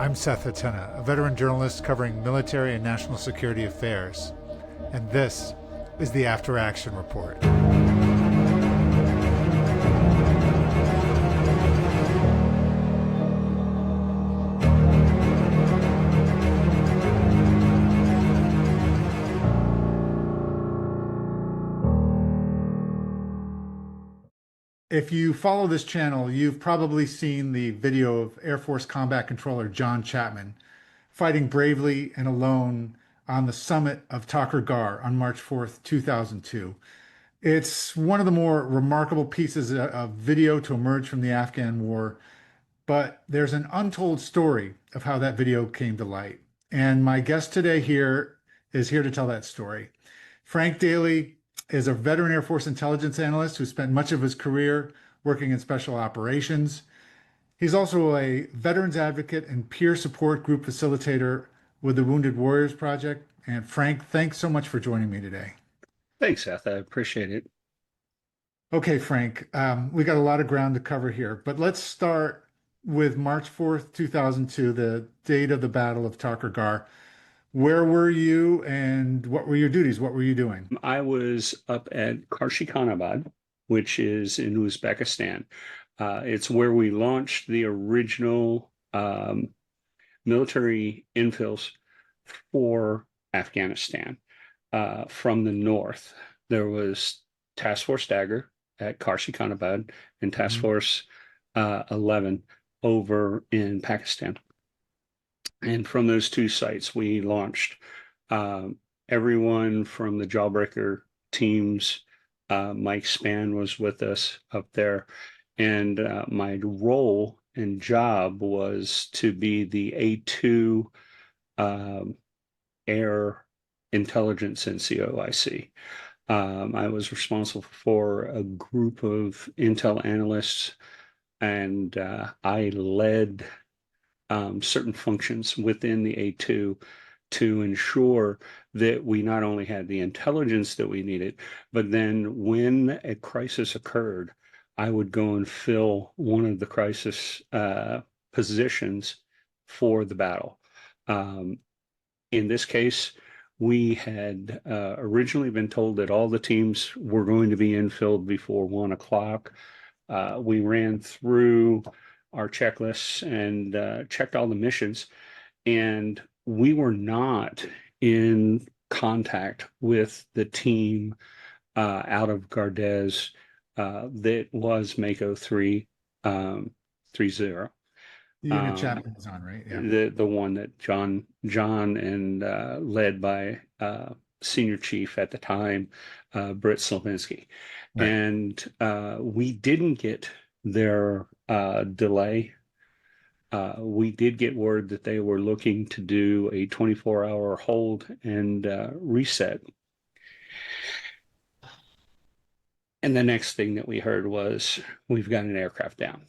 I'm Seth Hettena, a veteran journalist covering military and national security affairs, and this is the After Action Report. If you follow this channel, you've probably seen the video of Air Force Combat Controller John Chapman fighting bravely and alone on the summit of Takur Ghar on March 4th, 2002. It's one of the more remarkable pieces of video to emerge from the Afghan war, but there's an untold story of how that video came to light. And my guest today is here to tell that story. Frank Dailey is a veteran Air Force intelligence analyst who spent much of his career working in special operations. He's also a veterans advocate and peer support group facilitator with the Wounded Warriors Project. And Frank, thanks so much for joining me today. Thanks, Seth. I appreciate it. Okay, Frank, we got a lot of ground to cover here, but let's start with March 4th, 2002, the date of the Battle of Takur Ghar. Where were you and what were your duties? What were you doing? I was up at Karshikanabad, which is in Uzbekistan. It's where we launched the original military infills for Afghanistan. From the north, there was Task Force Dagger at Karshikanabad and Task Force 11 over in Pakistan. And from those two sites, we launched everyone from the Jawbreaker teams. Mike Spann was with us up there. And my role and job was to be the A2 Air Intelligence NCOIC. I was responsible for a group of intel analysts, and I led certain functions within the A2 to ensure that we not only had the intelligence that we needed, but then when a crisis occurred, I would go and fill one of the crisis positions for the battle. In this case, we had originally been told that all the teams were going to be infilled before 1 o'clock. We ran through our checklists and checked all the missions, and we were not in contact with the team out of Gardez that was Mako 330. Unit Chapman was on, right? Yeah. The one that John and led by senior chief at the time, Britt Lubensky. Right. And we didn't get their delay. We did get word that they were looking to do a 24-hour hold and reset. And the next thing that we heard was, we've got an aircraft down,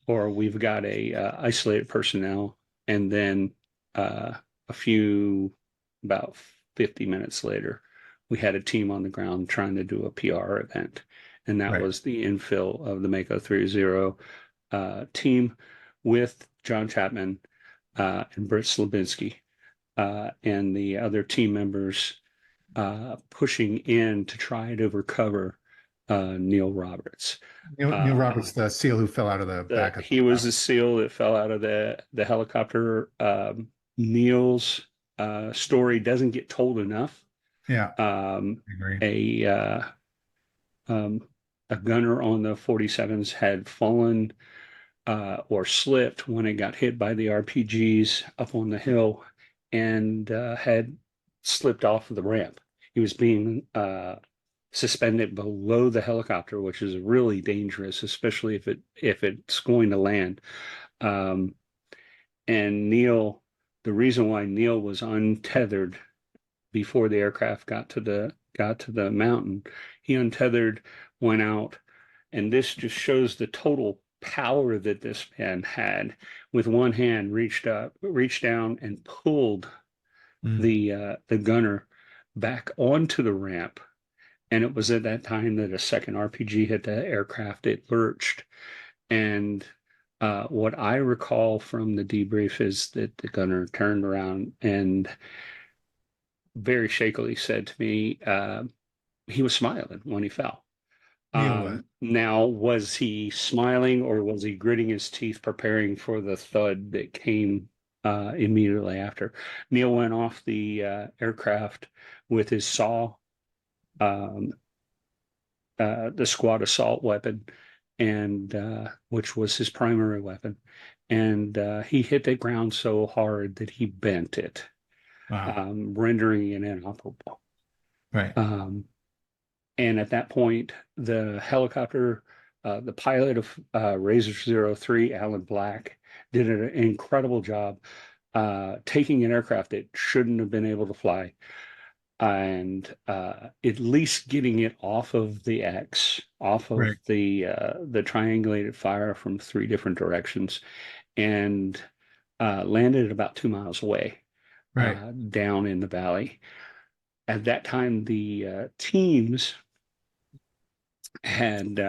or we've got a isolated personnel. And then about 50 minutes later, we had a team on the ground trying to do a PR event. And that was the infill of the Mako 30 team with John Chapman and Britt Lubensky and the other team members pushing in to try to recover Neil Roberts. Neil Roberts, the SEAL who fell out of the back of he was the SEAL that fell out of the helicopter. Neil's story doesn't get told enough. Yeah. I agree. A gunner on the 47s had fallen or slipped when it got hit by the RPGs up on the hill and had slipped off of the ramp. He was being suspended below the helicopter, which is really dangerous, especially if it's going to land. And Neil, the reason why Neil was untethered before the aircraft got to the mountain, he untethered, went out, and this just shows the total power that this man had. With one hand, reached down and pulled the gunner back onto the ramp. And it was at that time that a second RPG hit the aircraft. It lurched, and What I recall from the debrief is that the gunner turned around and very shakily said to me, he was smiling when he fell. Neil was. Now, was he smiling or was he gritting his teeth, preparing for the thud that came immediately after? Neil went off the aircraft with his saw, um, the squad assault weapon, and which was his primary weapon, and he hit the ground so hard that he bent it, Wow. rendering it inoperable. Right. Um, And at that point, the helicopter, the pilot of Razor Zero 03, Alan Black, did an incredible job taking an aircraft that shouldn't have been able to fly and at least getting it off of the X, off of Right. the triangulated fire from three different directions, and landed at about 2 miles away Right. down in the valley. At that time, the teams had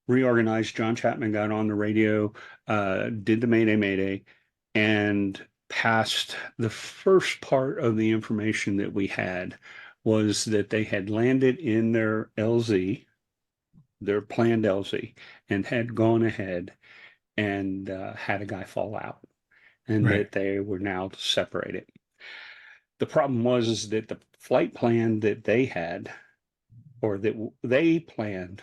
reorganized. John Chapman got on the radio, did the Mayday Mayday, and passed the first part of the information that we had was that they had landed in their LZ, their planned LZ, and had gone ahead and had a guy fall out, and Right. that they were now separated. The problem was is that the flight plan that they had or that they planned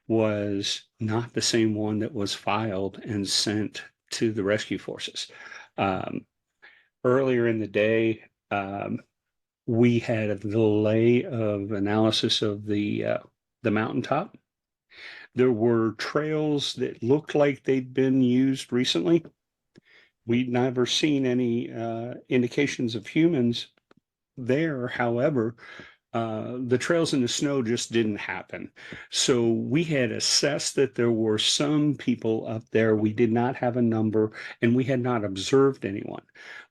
was not the same one that was filed and sent to the rescue forces. Um, Earlier in the day, we had a delay of analysis of the mountaintop. There were trails that looked like they'd been used recently. We'd never seen any indications of humans there. However, the trails in the snow just didn't happen. So we had assessed that there were some people up there. We did not have a number and we had not observed anyone.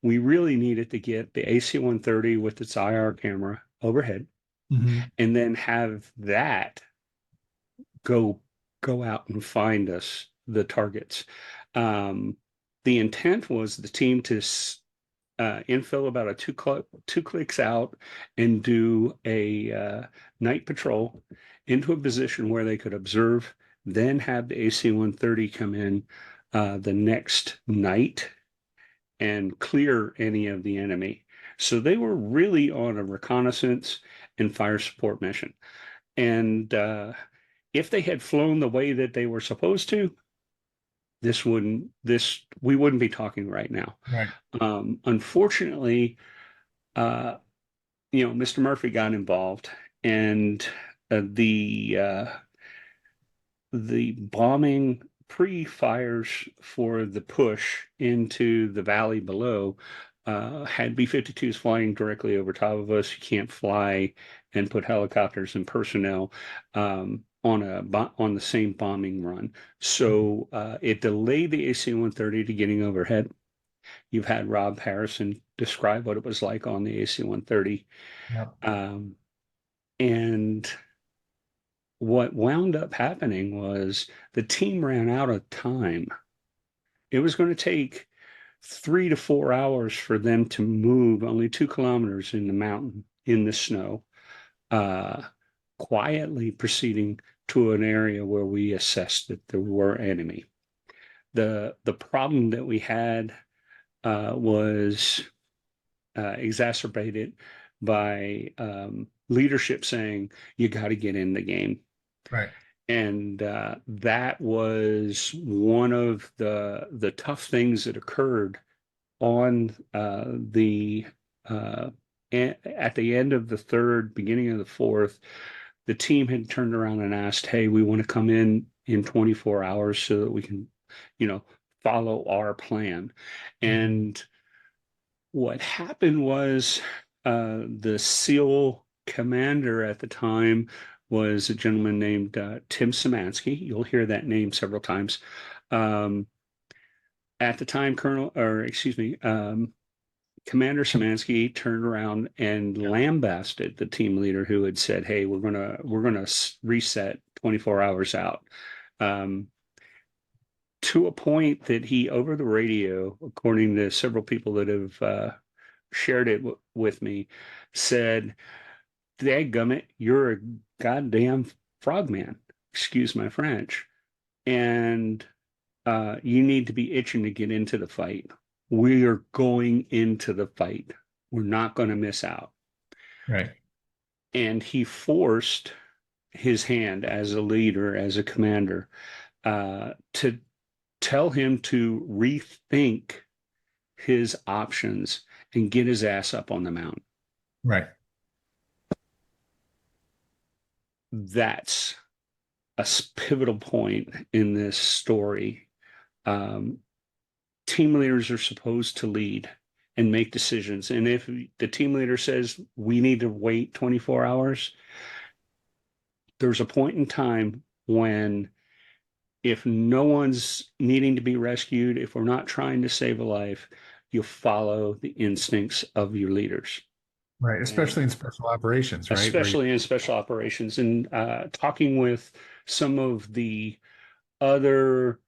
We really needed to get the AC-130 with its IR camera overhead Hmm. and then have that go go out and find us the targets. Um, the intent was the team to infill about a two clicks out and do a night patrol into a position where they could observe, then have the AC-130 come in the next night and clear any of the enemy. So they were really on a reconnaissance and fire support mission. And if they had flown the way that they were supposed to, this we wouldn't be talking right now. Right. Unfortunately, uh, Mr. Murphy got involved, and the bombing pre-fires for the push into the valley below had B-52s flying directly over top of us. You can't fly and put helicopters and personnel on the same bombing run. So it delayed the AC-130 to getting overhead. You've had Rob Harrison describe what it was like on the AC-130. Yep. And what wound up happening was the team ran out of time. It was going to take 3 to 4 hours for them to move only 2 kilometers in the mountain in the snow, uh, quietly proceeding to an area where we assessed that there were enemy. The problem that we had was exacerbated by leadership saying, you got to get in the game. Right. And that was one of the tough things that occurred on the at the end of the third, beginning of the fourth. The team had turned around and asked, "Hey, we want to come in 24 hours so that we can, you know, follow our plan." Hmm. And what happened was the SEAL commander at the time was a gentleman named Tim Szymanski. You'll hear that name several times. Um, at the time, Commander Szymanski turned around and lambasted the team leader who had said, "Hey, we're gonna reset 24 hours out." Um, to a point that he, over the radio, according to several people that have shared it with me, said, "Dadgummit, you're a goddamn frogman. Excuse my French. And you need to be itching to get into the fight. We are going into the fight. We're not going to miss out." Right. And he forced his hand as a leader, as a commander, to tell him to rethink his options and get his ass up on the mountain. Right. That's a pivotal point in this story. Um, Team leaders are supposed to lead and make decisions. And if the team leader says we need to wait 24 hours, there's a point in time when, if no one's needing to be rescued, if we're not trying to save a life, you'll follow the instincts of your leaders. Right. Especially in special operations, right? Especially in special operations. And talking with some of the other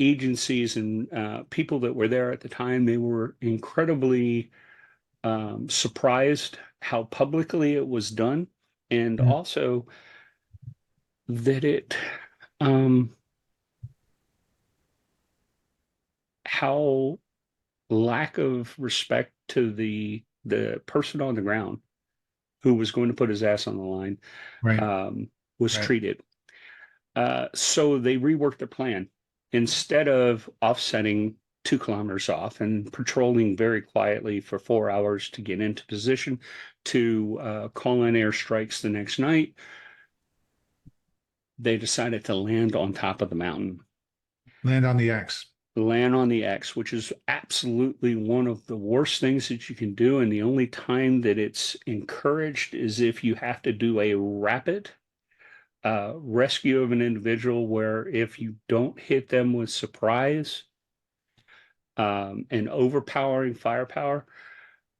agencies and people that were there at the time, they were incredibly surprised how publicly it was done, and also that it how lack of respect to the person on the ground who was going to put his ass on the line Right. was Right. treated. So they reworked their plan. Instead of offsetting 2 kilometers off and patrolling very quietly for 4 hours to get into position to call in airstrikes the next night, they decided to land on top of the mountain. Land on the X. Land on the X, which is absolutely one of the worst things that you can do. And the only time that it's encouraged is if you have to do a rapid rescue of an individual, where if you don't hit them with surprise and overpowering firepower,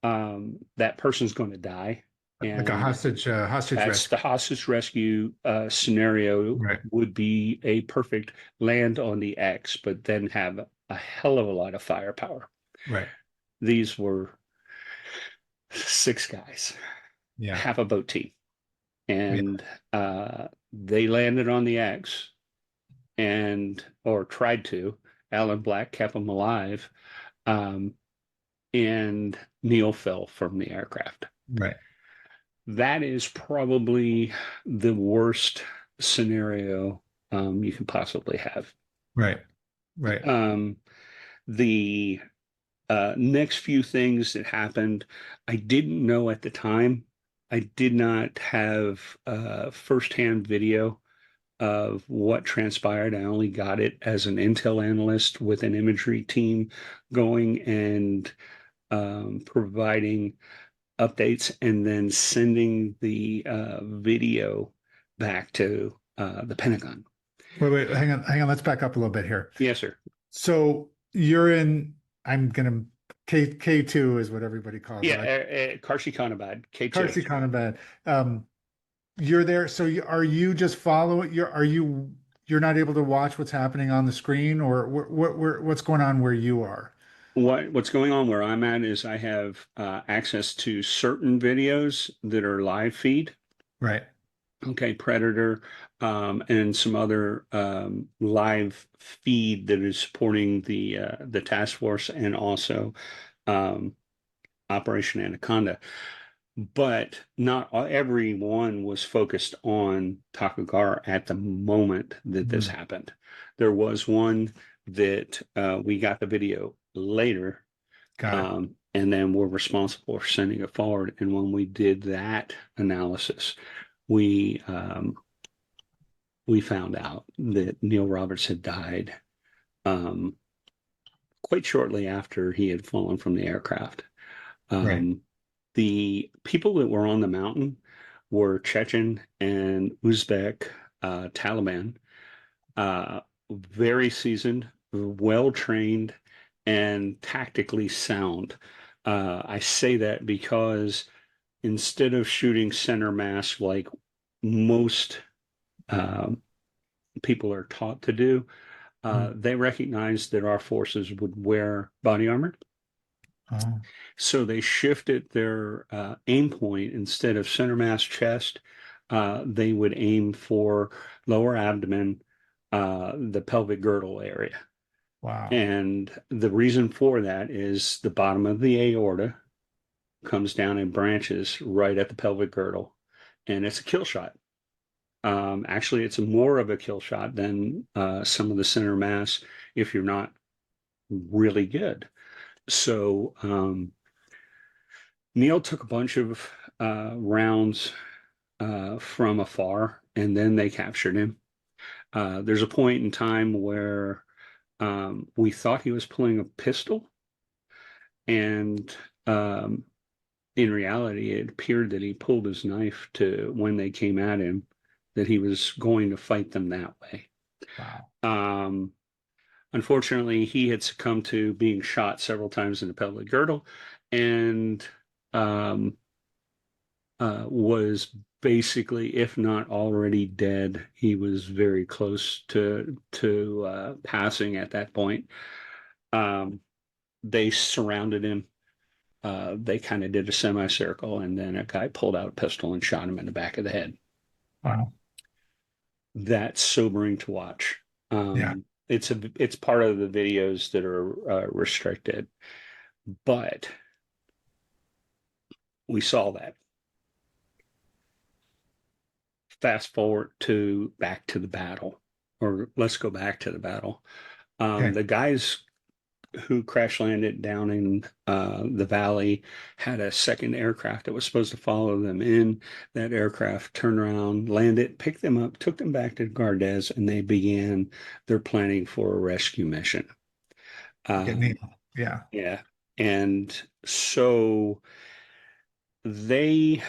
that person's going to die. Like a And hostage that's rescue. the hostage rescue scenario. Right. Would be a perfect land on the X, but then have a hell of a lot of firepower. Right. These were 6 guys, Yeah. half a boat team, Yeah. and they landed on the X, or tried to. Alan Black kept them alive, and Neil fell from the aircraft. Right. That is probably the worst scenario you can possibly have. Right. Right. The next few things that happened, I didn't know at the time. I did not have firsthand video of what transpired. I only got it as an intel analyst with an imagery team going and providing updates, and then sending the video back to the Pentagon. Wait. Hang on. Hang on. Let's back up a little bit here. Yes, sir. So you're in. I'm gonna K2 is what everybody calls Yeah, it. Karshi Khanabad, K2. Karsi kind of bad. You're there. So are you just following? You're not able to watch what's happening on the screen, or what's going on where you are? What's going on where I'm at is I have access to certain videos that are live feed. Right. Okay, Predator, and some other live feed that is supporting the task force, and also Operation Anaconda. But not everyone was focused on Takagara at the moment that this happened. There was one that we got the video later, Got it. and then we're responsible for sending it forward. And when we did that analysis, we found out that Neil Roberts had died quite shortly after he had fallen from the aircraft. Right. The people that were on the mountain were Chechen and Uzbek Taliban, very seasoned, well trained, and tactically sound. I say that because instead of shooting center mass like most people are taught to do, Mm. They recognized that our forces would wear body armor. Oh, So they shifted their aim point. Instead of center mass chest, they would aim for lower abdomen, the pelvic girdle area. wow. And the reason for that is the bottom of the aorta comes down and branches right at the pelvic girdle, and it's a kill shot. Actually, it's more of a kill shot than some of the center mass if you're not really good. So Neil took a bunch of rounds from afar, and then they captured him. There's a point in time where we thought he was pulling a pistol, and in reality, it appeared that he pulled his knife to when they came at him, that he was going to fight them that way. Wow. Um, Unfortunately, he had succumbed to being shot several times in the pelvic girdle, and um, was basically, if not already dead, he was very close to passing at that point. Um, they surrounded him. They kind of did a semicircle, and then a guy pulled out a pistol and shot him in the back of the head. Wow. That's sobering to watch. Yeah. It's part of the videos that are restricted, but we saw that. Fast forward to back to the battle, or let's go back to the battle. Okay. The guys who crash landed down in the valley had a second aircraft that was supposed to follow them in. That aircraft turned around, landed, picked them up, took them back to Gardez, and they began their planning for a rescue mission. Get Neil. Um, Yeah. yeah. And so they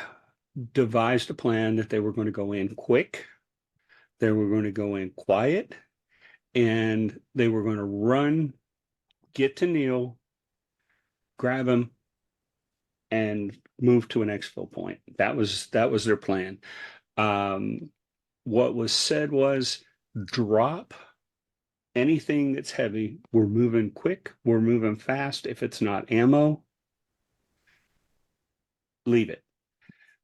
devised a plan that they were going to go in quick, they were going to go in quiet, and they were going to run, get to Neil, grab him, and move to an exfil point. That was their plan. Um, what was said was drop anything that's heavy. We're moving quick. We're moving fast. If it's not ammo, leave it.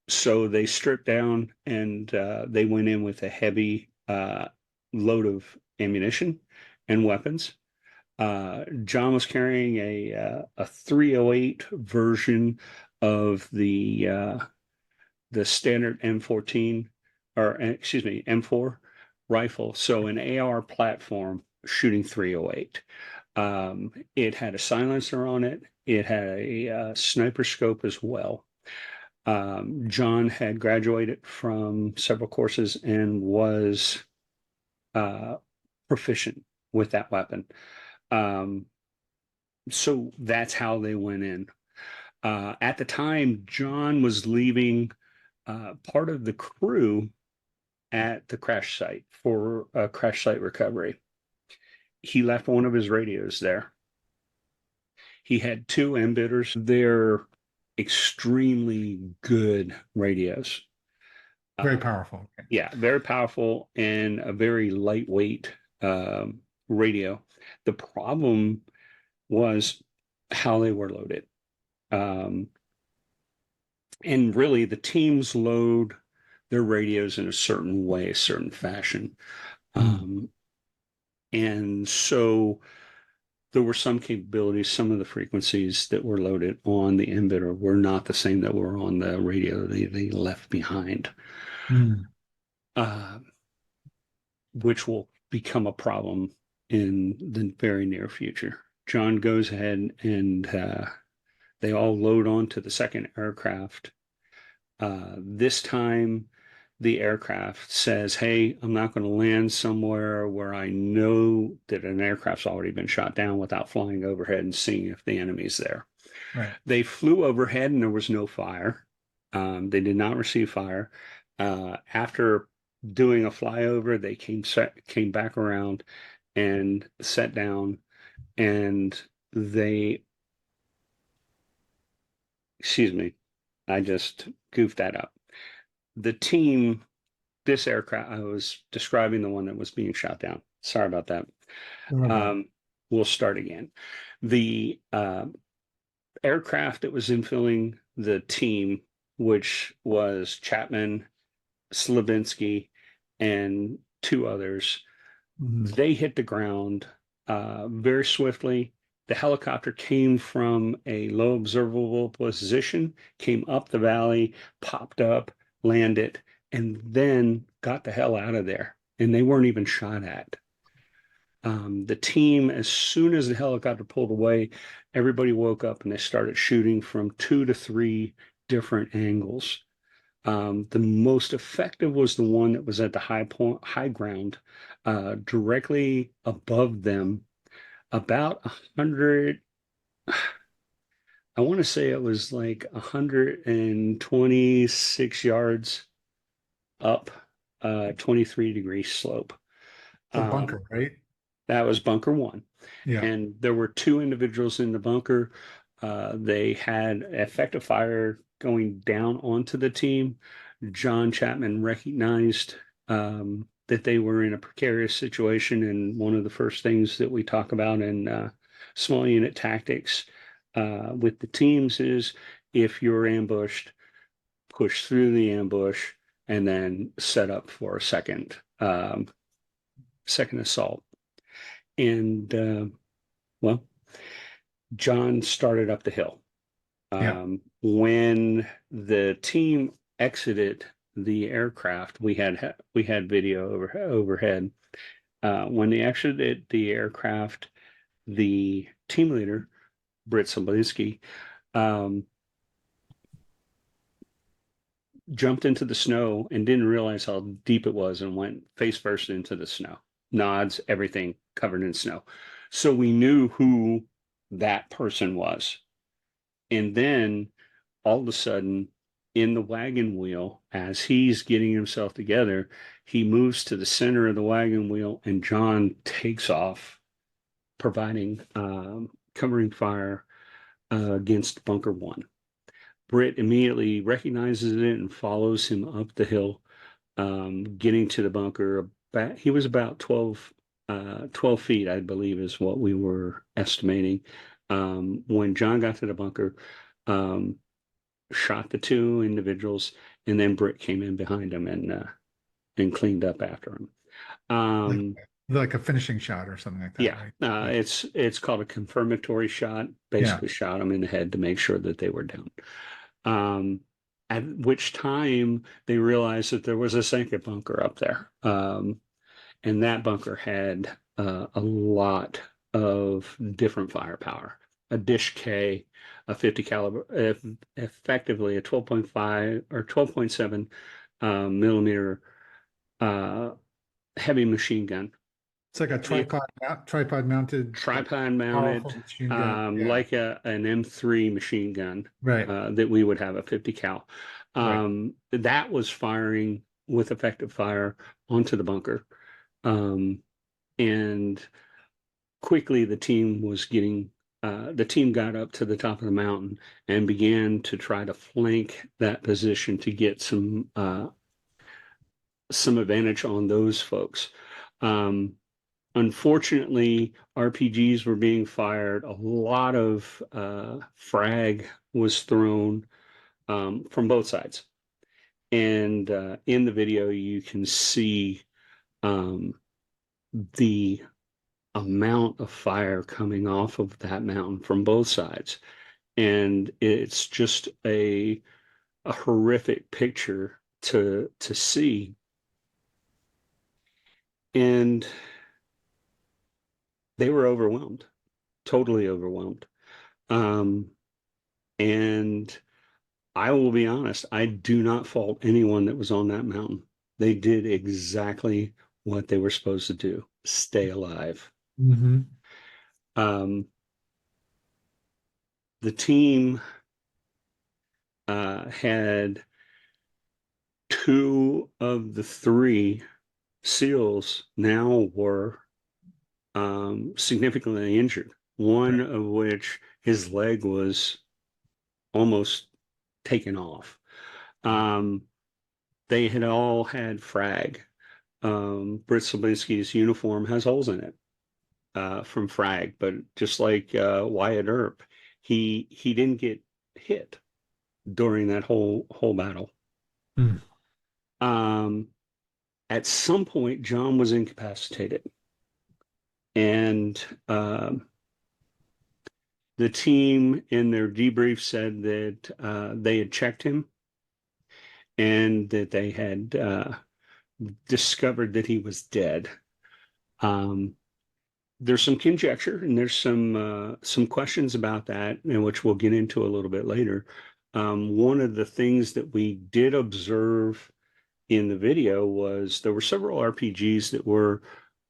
So they stripped down and they went in with a heavy load of ammunition and weapons. John was carrying a 308 version of the standard M14, or excuse me, M4 rifle. So an AR platform shooting 308. It had a silencer on it. It had a sniper scope as well. John had graduated from several courses and was uh, proficient with that weapon. Um, so that's how they went in. At the time, John was leaving part of the crew at the crash site for crash site recovery. He left one of his radios there. He had two embitters. They're extremely good radios. Very Um, powerful. Okay. yeah, very powerful and a very lightweight radio. The problem was how they were loaded. Um, and really, the teams load their radios in a certain way, a certain fashion. Mm. Um, and so there were some capabilities, some of the frequencies that were loaded on the emitter were not the same that were on the radio they left behind, Mm. uh, which will become a problem in the very near future. John goes ahead and they all load onto the second aircraft. This time, the aircraft says, hey, I'm not going to land somewhere where I know that an aircraft's already been shot down without flying overhead and seeing if the enemy's there. Right. They flew overhead and there was no fire. They did not receive fire. After doing a flyover, they came back around and sat down, and they, excuse me, I just goofed that up. The team this aircraft, I was describing the one that was being shot down. Sorry about that. No problem. We'll start again. The aircraft that was infilling the team, which was Chapman, Lubensky, and two others, Mhm. they hit the ground very swiftly. The helicopter came from a low observable position, came up the valley, popped up, landed, and then got the hell out of there. And they weren't even shot at. The team, as soon as the helicopter pulled away, everybody woke up and they started shooting from 2 to 3 different angles. The most effective was the one that was at the high ground, directly above them, about 100. I want to say it was like 126 yards up, 23-degree slope. The bunker, Um, right? that was bunker one. Yeah. And there were two individuals in the bunker. They had effective fire going down onto the team. John Chapman recognized that they were in a precarious situation. And one of the first things that we talk about in small unit tactics with the teams is if you're ambushed, push through the ambush and then set up for a second assault. And well, John started up the hill. Yeah. When the team exited the aircraft, we had video overhead. When they exited the aircraft, the team leader, Britt Sobolinski, um, jumped into the snow and didn't realize how deep it was and went face first into the snow. Nods, everything covered in snow. So we knew who that person was. And then all of a sudden, in the wagon wheel, as he's getting himself together, he moves to the center of the wagon wheel, and John takes off, providing covering fire against bunker one. Britt immediately recognizes it and follows him up the hill, getting to the bunker. He was about 12 feet, I believe, is what we were estimating. When John got to the bunker, um, shot the two individuals, and then Britt came in behind him and cleaned up after him. Like Um, like a finishing shot or something like that, yeah, right? it's called a confirmatory shot. Yeah. Basically, shot them in the head to make sure that they were down. Um, at which time they realized that there was a second bunker up there, and that bunker had a lot of different firepower. A Dish K, a 50 caliber, effectively a 12.5 or 12.7 millimeter uh, heavy machine gun. It's like a It, tripod mounted, like tripod powerful mounted, machine gun. Yeah. like an M3 machine gun Right. that we would have a 50 cal. Right. That was firing with effective fire onto the bunker. Um, and quickly the team got up to the top of the mountain and began to try to flank that position to get some advantage on those folks. Um, Unfortunately, RPGs were being fired. A lot of frag was thrown from both sides. And in the video, you can see um, the amount of fire coming off of that mountain from both sides. And it's just a horrific picture to see. And they were overwhelmed, totally overwhelmed. Um, and I will be honest, I do not fault anyone that was on that mountain. They did exactly what they were supposed to do, stay alive. Hmm. Um, the team had two of the three SEALs now were significantly injured, one Right. of which his leg was almost taken off. Um, they had all had frag. Britt Slabinski's uniform has holes in it from frag, but just like Wyatt Earp, he didn't get hit during that whole battle. Mm. Um, at some point, John was incapacitated, and the team in their debrief said that they had checked him and that they had discovered that he was dead. Um, there's some conjecture and there's some questions about that, and which we'll get into a little bit later. One of the things that we did observe in the video was there were several RPGs that were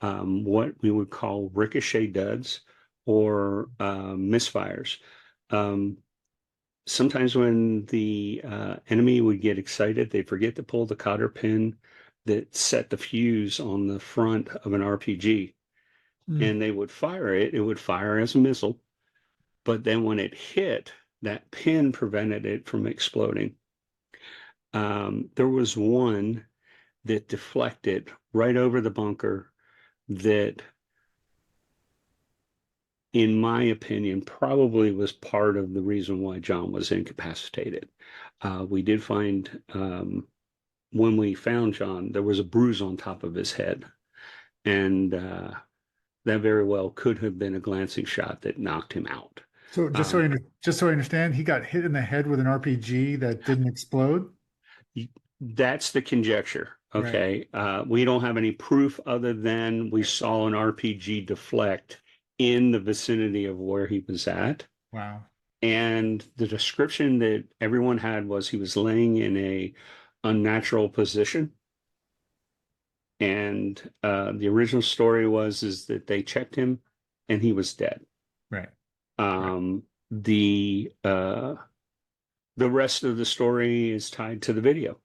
what we would call ricochet duds or misfires. Um, Sometimes when the enemy would get excited, they forget to pull the cotter pin that set the fuse on the front of an RPG, Mm. and they would fire it. It would fire as a missile, but then when it hit, that pin prevented it from exploding. There was one that deflected right over the bunker that, in my opinion, probably was part of the reason why John was incapacitated. We did find, when we found John, there was a bruise on top of his head, and that very well could have been a glancing shot that knocked him out. So Um, just so I understand, he got hit in the head with an RPG that didn't explode. that's the conjecture. Right. Okay. We don't have any proof other than we saw an RPG deflect in the vicinity of where he was at. Wow. And the description that everyone had was he was laying in a unnatural position. And the original story was is that they checked him and he was dead. Right. Right. Um, the rest of the story is tied to the video.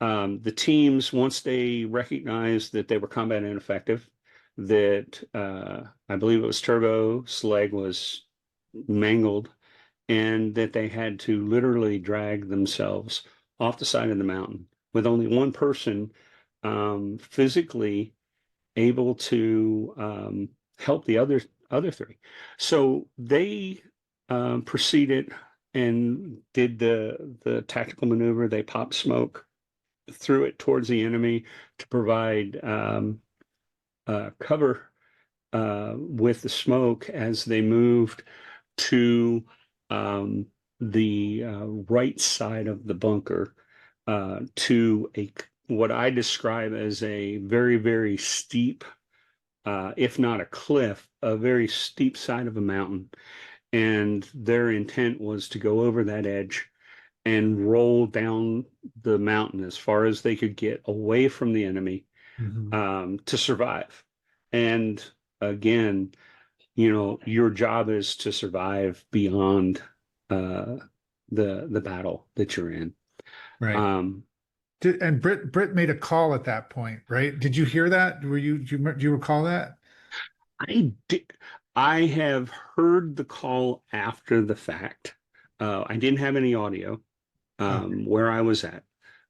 The teams, once they recognized that they were combat ineffective, that I believe it was Turbo's leg was mangled, and that they had to literally drag themselves off the side of the mountain with only one person physically able to help the other three. So they proceeded and did the tactical maneuver. They popped smoke, threw it towards the enemy to provide cover with the smoke as they moved to the right side of the bunker to a what I describe as a very, very steep, if not a cliff, a very steep side of a mountain. And their intent was to go over that edge and roll down the mountain as far as they could get away from the enemy Hmm. to survive. And again, your job is to survive beyond uh, the battle that you're in. Right. Um, And Britt made a call at that point, right? Did you hear that? Do you recall that? I did, I have heard the call after the fact. I didn't have any audio Okay. where I was at.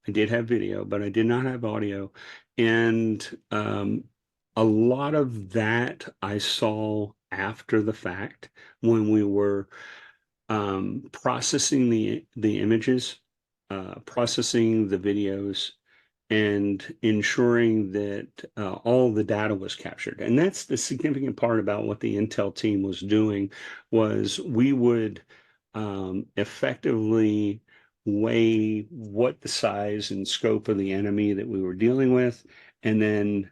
I did have video, but I did not have audio. And a lot of that I saw after the fact when we were processing the images, processing the videos, and ensuring that all the data was captured. And that's the significant part about what the Intel team was doing was we would effectively weigh what the size and scope of the enemy that we were dealing with, and then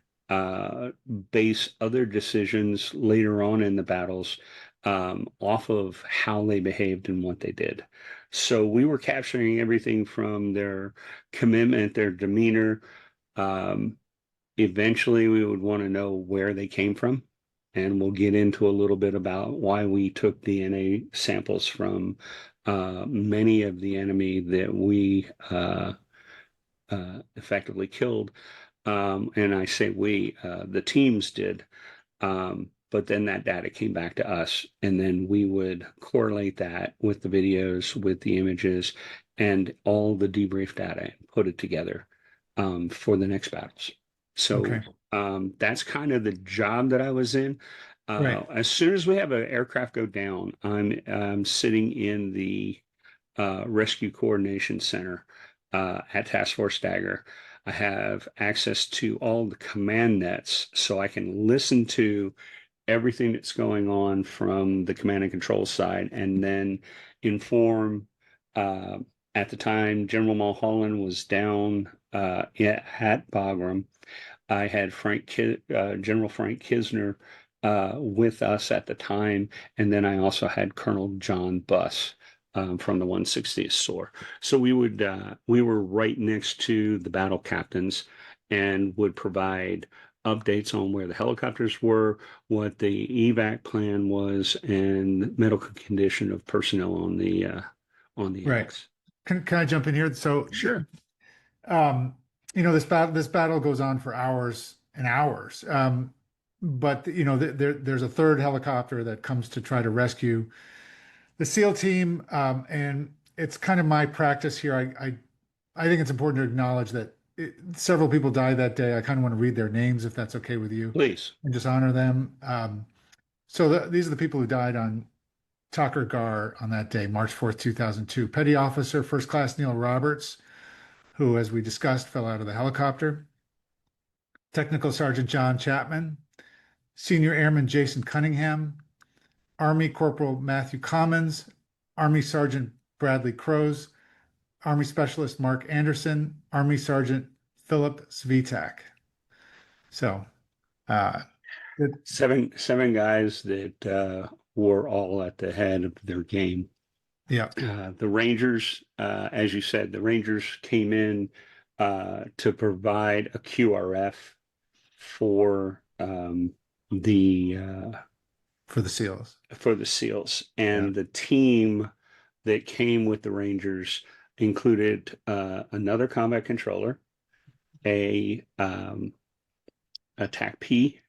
base other decisions later on in the battles off of how they behaved and what they did. So we were capturing everything from their commitment, their demeanor. Um, Eventually, we would want to know where they came from. And we'll get into a little bit about why we took DNA samples from many of the enemy that we effectively killed. And I say we, the teams did. but then that data came back to us, and then we would correlate that with the videos, with the images, and all the debrief data, and put it together for the next battles. So Okay. that's kind of the job that I was in. Right. As soon as we have an aircraft go down, I'm sitting in the Rescue Coordination Center at Task Force Dagger. I have access to all the command nets, so I can listen to everything that's going on from the command and control side, and then inform. Uh, at the time, General Mulholland was down at Bagram. I had General Frank Kisner with us at the time, and then I also had Colonel John Buss from the 160th SOAR. So we were right next to the battle captains and would provide updates on where the helicopters were, what the evac plan was, and medical condition of personnel on the Right. X. Can I jump in here? So, Sure. um, this battle goes on for hours and hours. But there's a third helicopter that comes to try to rescue the SEAL team. And it's kind of my practice here. I think it's important to acknowledge that several people died that day. I kind of want to read their names if that's okay with you Please. and just honor them. These are the people who died on Tucker Gar on that day, March 4th, 2002. Petty Officer First Class Neil Roberts, who, as we discussed, fell out of the helicopter. Technical Sergeant John Chapman, Senior Airman Jason Cunningham, Army Corporal Matthew Commons, Army Sergeant Bradley Crows, Army Specialist Mark Anderson, Army Sergeant Philip Svitak. So, uh, it, Seven guys that were all at the head of their game. yeah, The Rangers, as you said, the Rangers came in to provide a QRF for the for the SEALs. for the SEALs, Yeah, and the team that came with the Rangers included another combat controller, a attack P,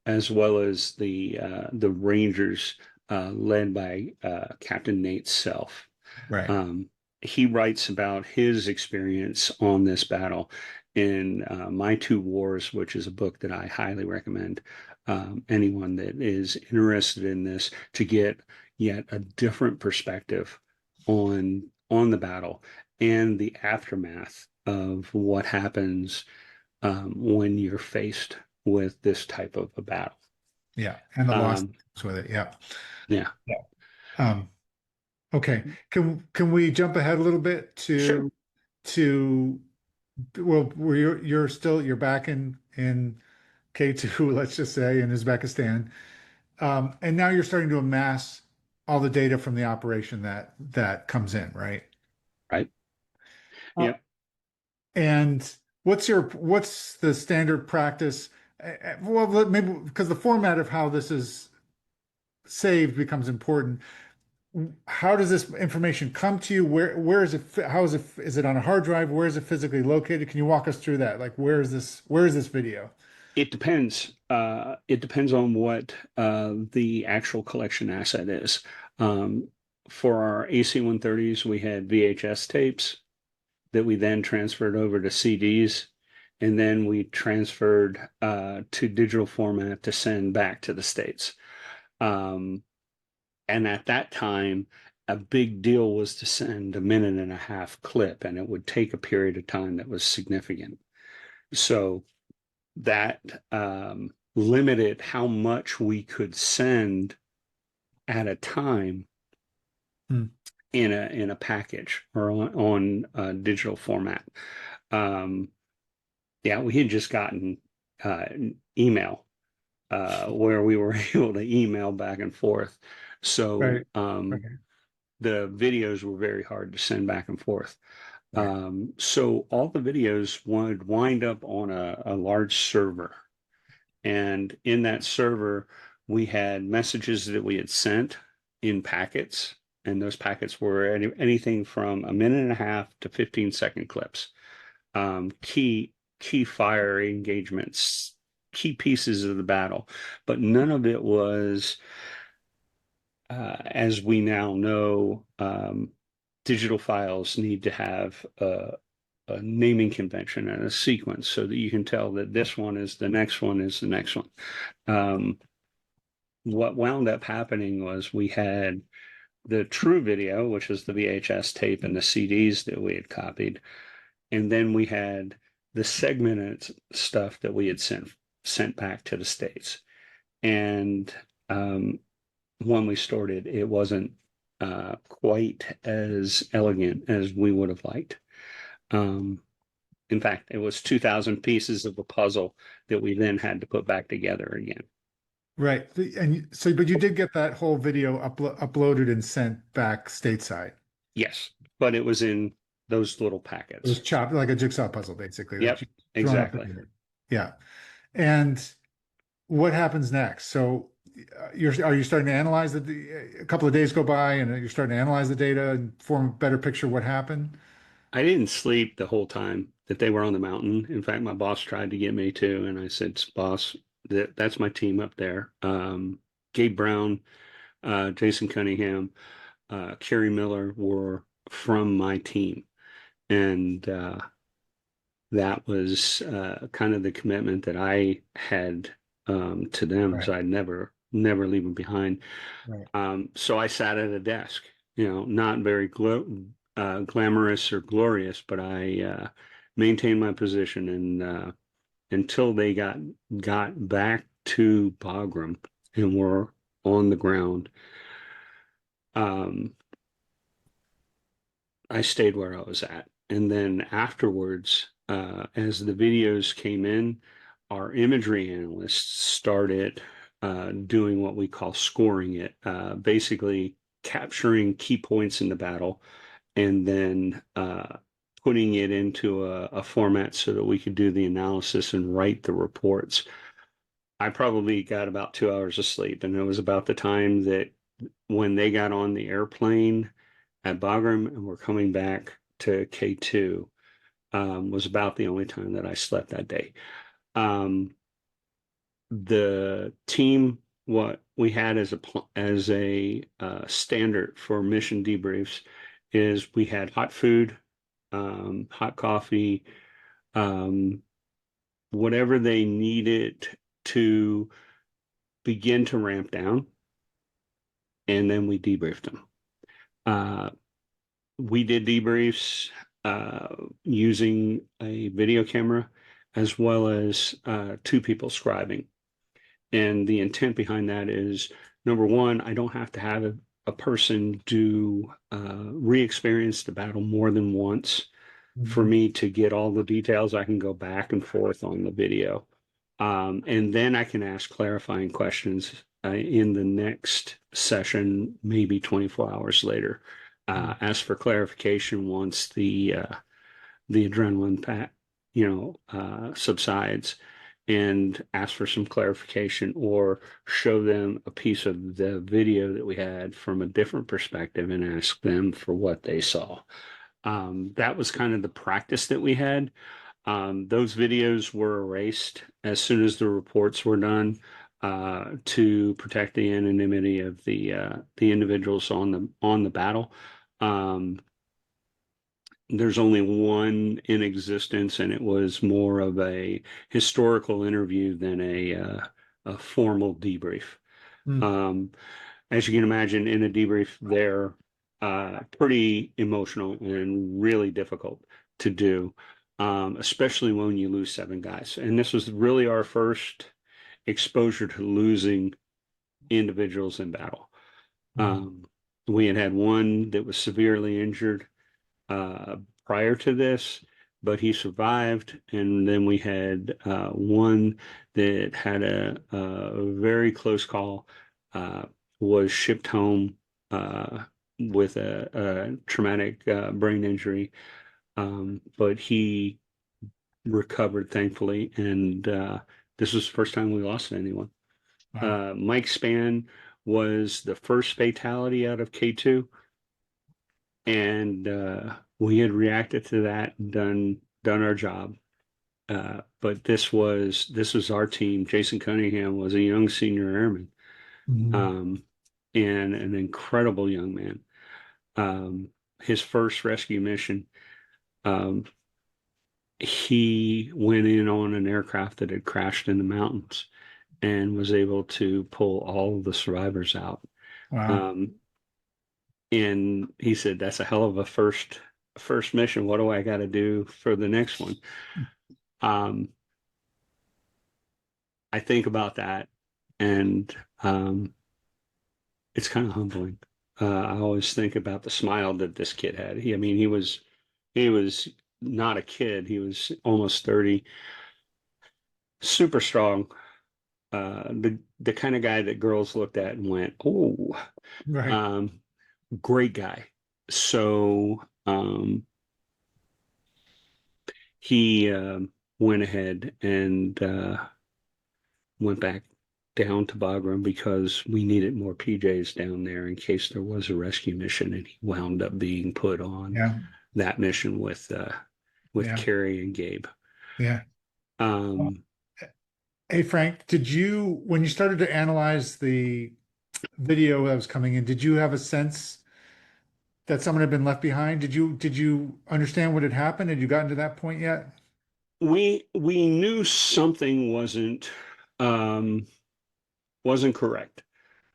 as well as the Rangers led by Captain Nate Self. right. Um, he writes about his experience on this battle in My Two Wars, which is a book that I highly recommend anyone that is interested in this to get yet a different perspective on the battle and the aftermath of what happens when you're faced with this type of a battle. Yeah, and the loss Um, with it. Yeah, yeah, yeah. Um, okay. Can we jump ahead a little bit sure. to well, where you're back in K2, let's just say, in Uzbekistan, and now you're starting to amass all the data from the operation that comes in, right? Right. Uh, Yeah. and what's the standard practice? Well, maybe because the format of how this is saved becomes important. How does this information come to you? Where is it? How is it on a hard drive? Where is it physically located? Can you walk us through that? Like, where is this video? It depends. It depends on what the actual collection asset is. Um, for our AC-130s, we had VHS tapes that we then transferred over to CDs, and then we transferred to digital format to send back to the States. Um, and at that time, a big deal was to send a minute and a half clip, and it would take a period of time that was significant. So that limited how much we could send at a time Hmm. in a package or on digital format. Um, yeah, we had just gotten uh, email where we were able to email back and forth. So Right. Okay. the videos were very hard to send back and forth. Right. So all the videos would wind up on a large server. And in that server, we had messages that we had sent in packets. And those packets were anything from a minute and a half to 15-second clips. Key fire engagements key pieces of the battle, but none of it was, as we now know, digital files need to have a naming convention and a sequence so that you can tell that this one is the next one is the next one. What wound up happening was we had the true video, which is the VHS tape and the CDs that we had copied, and then we had the segmented stuff that we had sent back to the States. And when we stored it, it wasn't quite as elegant as we would have liked. In fact, it was 2,000 pieces of a puzzle that we then had to put back together again. Right. And so, but you did get that whole video uploaded and sent back stateside. Yes, but it was in those little It was packets. chopped like a jigsaw puzzle, basically, that Yep, you thrown up exactly. together. Yeah. And what happens next? So are you starting to analyze a couple of days go by and you're starting to analyze the data and form a better picture of what happened? I didn't sleep the whole time that they were on the mountain. In fact, my boss tried to get me to, and I said, "Boss, that's my team up there. Gabe Brown, Jason Cunningham, Kerry Miller were from my team." And that was kind of the commitment that I had to them, Right. so I'd never leave them behind. Right. So I sat at a desk, not very glamorous or glorious, but I maintained my position, and until they got back to Bagram and were on the ground, um, I stayed where I was at. And then afterwards, as the videos came in, our imagery analysts started doing what we call scoring it, basically capturing key points in the battle and then putting it into a format so that we could do the analysis and write the reports. I probably got about 2 hours of sleep, and it was about the time that when they got on the airplane at Bagram and were coming back to K2, was about the only time that I slept that day. The team, what we had as a standard for mission debriefs is we had hot food, hot coffee, um, whatever they needed to begin to ramp down, and then we debriefed them. We did debriefs using a video camera as well as two people scribing. And the intent behind that is, number one, I don't have to have a person do re-experience the battle more than once for Mhm. me to get all the details. I can go back and forth on the video. And then I can ask clarifying questions in the next session, maybe 24 hours later. Ask for clarification once the adrenaline subsides, and ask for some clarification or show them a piece of the video that we had from a different perspective and ask them for what they saw. That was kind of the practice that we had. Those videos were erased as soon as the reports were done to protect the anonymity of the individuals on the battle. Um, there's only one in existence, and it was more of a historical interview than a formal debrief. Mm. Um, as you can imagine, in a debrief, they're pretty emotional and really difficult to do, especially when you lose 7 guys. And this was really our first exposure to losing individuals in battle. Mm. Um, we had one that was severely injured uh, prior to this, but he survived. And then we had one that had a very close call, was shipped home with a traumatic brain injury, but he recovered thankfully. And this was the first time we lost anyone. Wow. Mike Spann was the first fatality out of K2, and we had reacted to that and done our job. But this was our team. Jason Cunningham was a young senior airman, Mhm. um, and an incredible young man. Um, his first rescue mission, um, he went in on an aircraft that had crashed in the mountains and was able to pull all of the survivors out. Wow. Um, and he said, "That's a hell of a first mission. What do I got to do for the next one?" Um, I think about that, and it's kind of humbling. I always think about the smile that this kid had. I mean, he was not a kid. He was almost 30, super strong. The kind of guy that girls looked at and went, "Oh, Right. um, great guy." So he went ahead and went back down to Bagram because we needed more PJs down there in case there was a rescue mission, and he wound up being put on Yeah. that mission with Yeah. Carrie and Gabe. Yeah. Well, Um, hey, Frank, when you started to analyze the video that was coming in, did you have a sense that someone had been left behind? Did you understand what had happened? Had you gotten to that point yet? we knew something um, wasn't correct.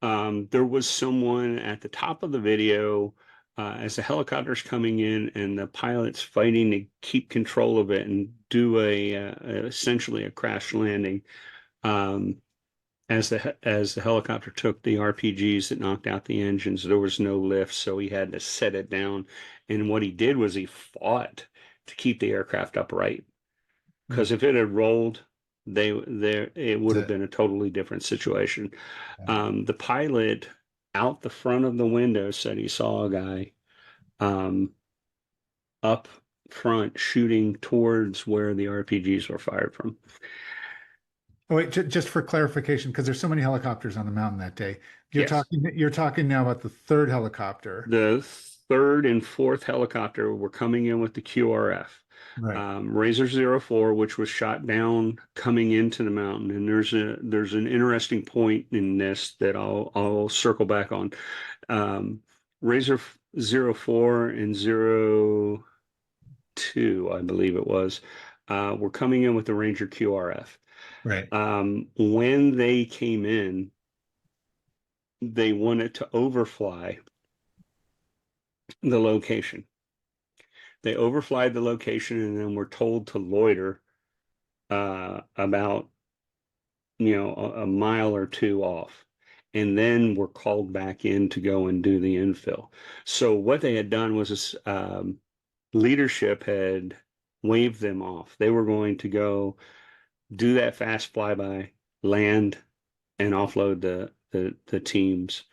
There was someone at the top of the video as the helicopter's coming in and the pilot's fighting to keep control of it and do essentially a crash landing. Um, as the helicopter took the RPGs that knocked out the engines, there was no lift, so he had to set it down. And what he did was he fought to keep the aircraft upright. Hmm. Because if it had rolled, it would have That's been a totally different situation. it. The pilot out the front of the window said he saw a guy um, up front shooting towards where the RPGs were fired from. Oh, wait, just for clarification, because there's so many helicopters on the mountain that day. Yes. You're talking now about the third helicopter. The third and fourth helicopter were coming in with the QRF. Right. Razor 04, which was shot down coming into the mountain. And there's an interesting point in this that I'll circle back on. Razor 04 and 02, I believe it was, were coming in with the Ranger QRF. Right. When they came in, they wanted to overfly the location. They overflied the location and then were told to loiter about a mile or two off, and then were called back in to go and do the infill. So what they had done was leadership had waved them off. They were going to go do that fast flyby, land, and offload the teams.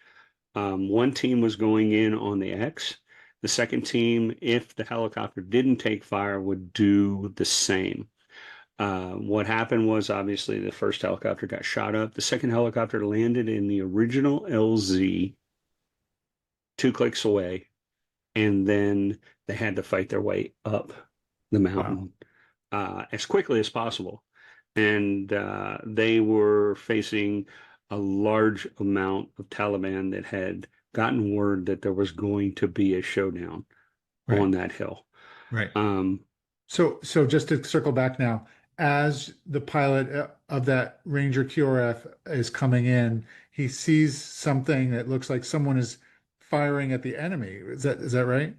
One team was going in on the X. The second team, if the helicopter didn't take fire, would do the same. What happened was obviously the first helicopter got shot up. The second helicopter landed in the original LZ 2 clicks away, and then they had to fight their way up the Wow. mountain as quickly as possible. And they were facing a large amount of Taliban that had gotten word that there was going to be a showdown Right. on that hill. Right. Um, So just to circle back now, as the pilot of that Ranger QRF is coming in, he sees something that looks like someone is firing at the enemy. Is that right?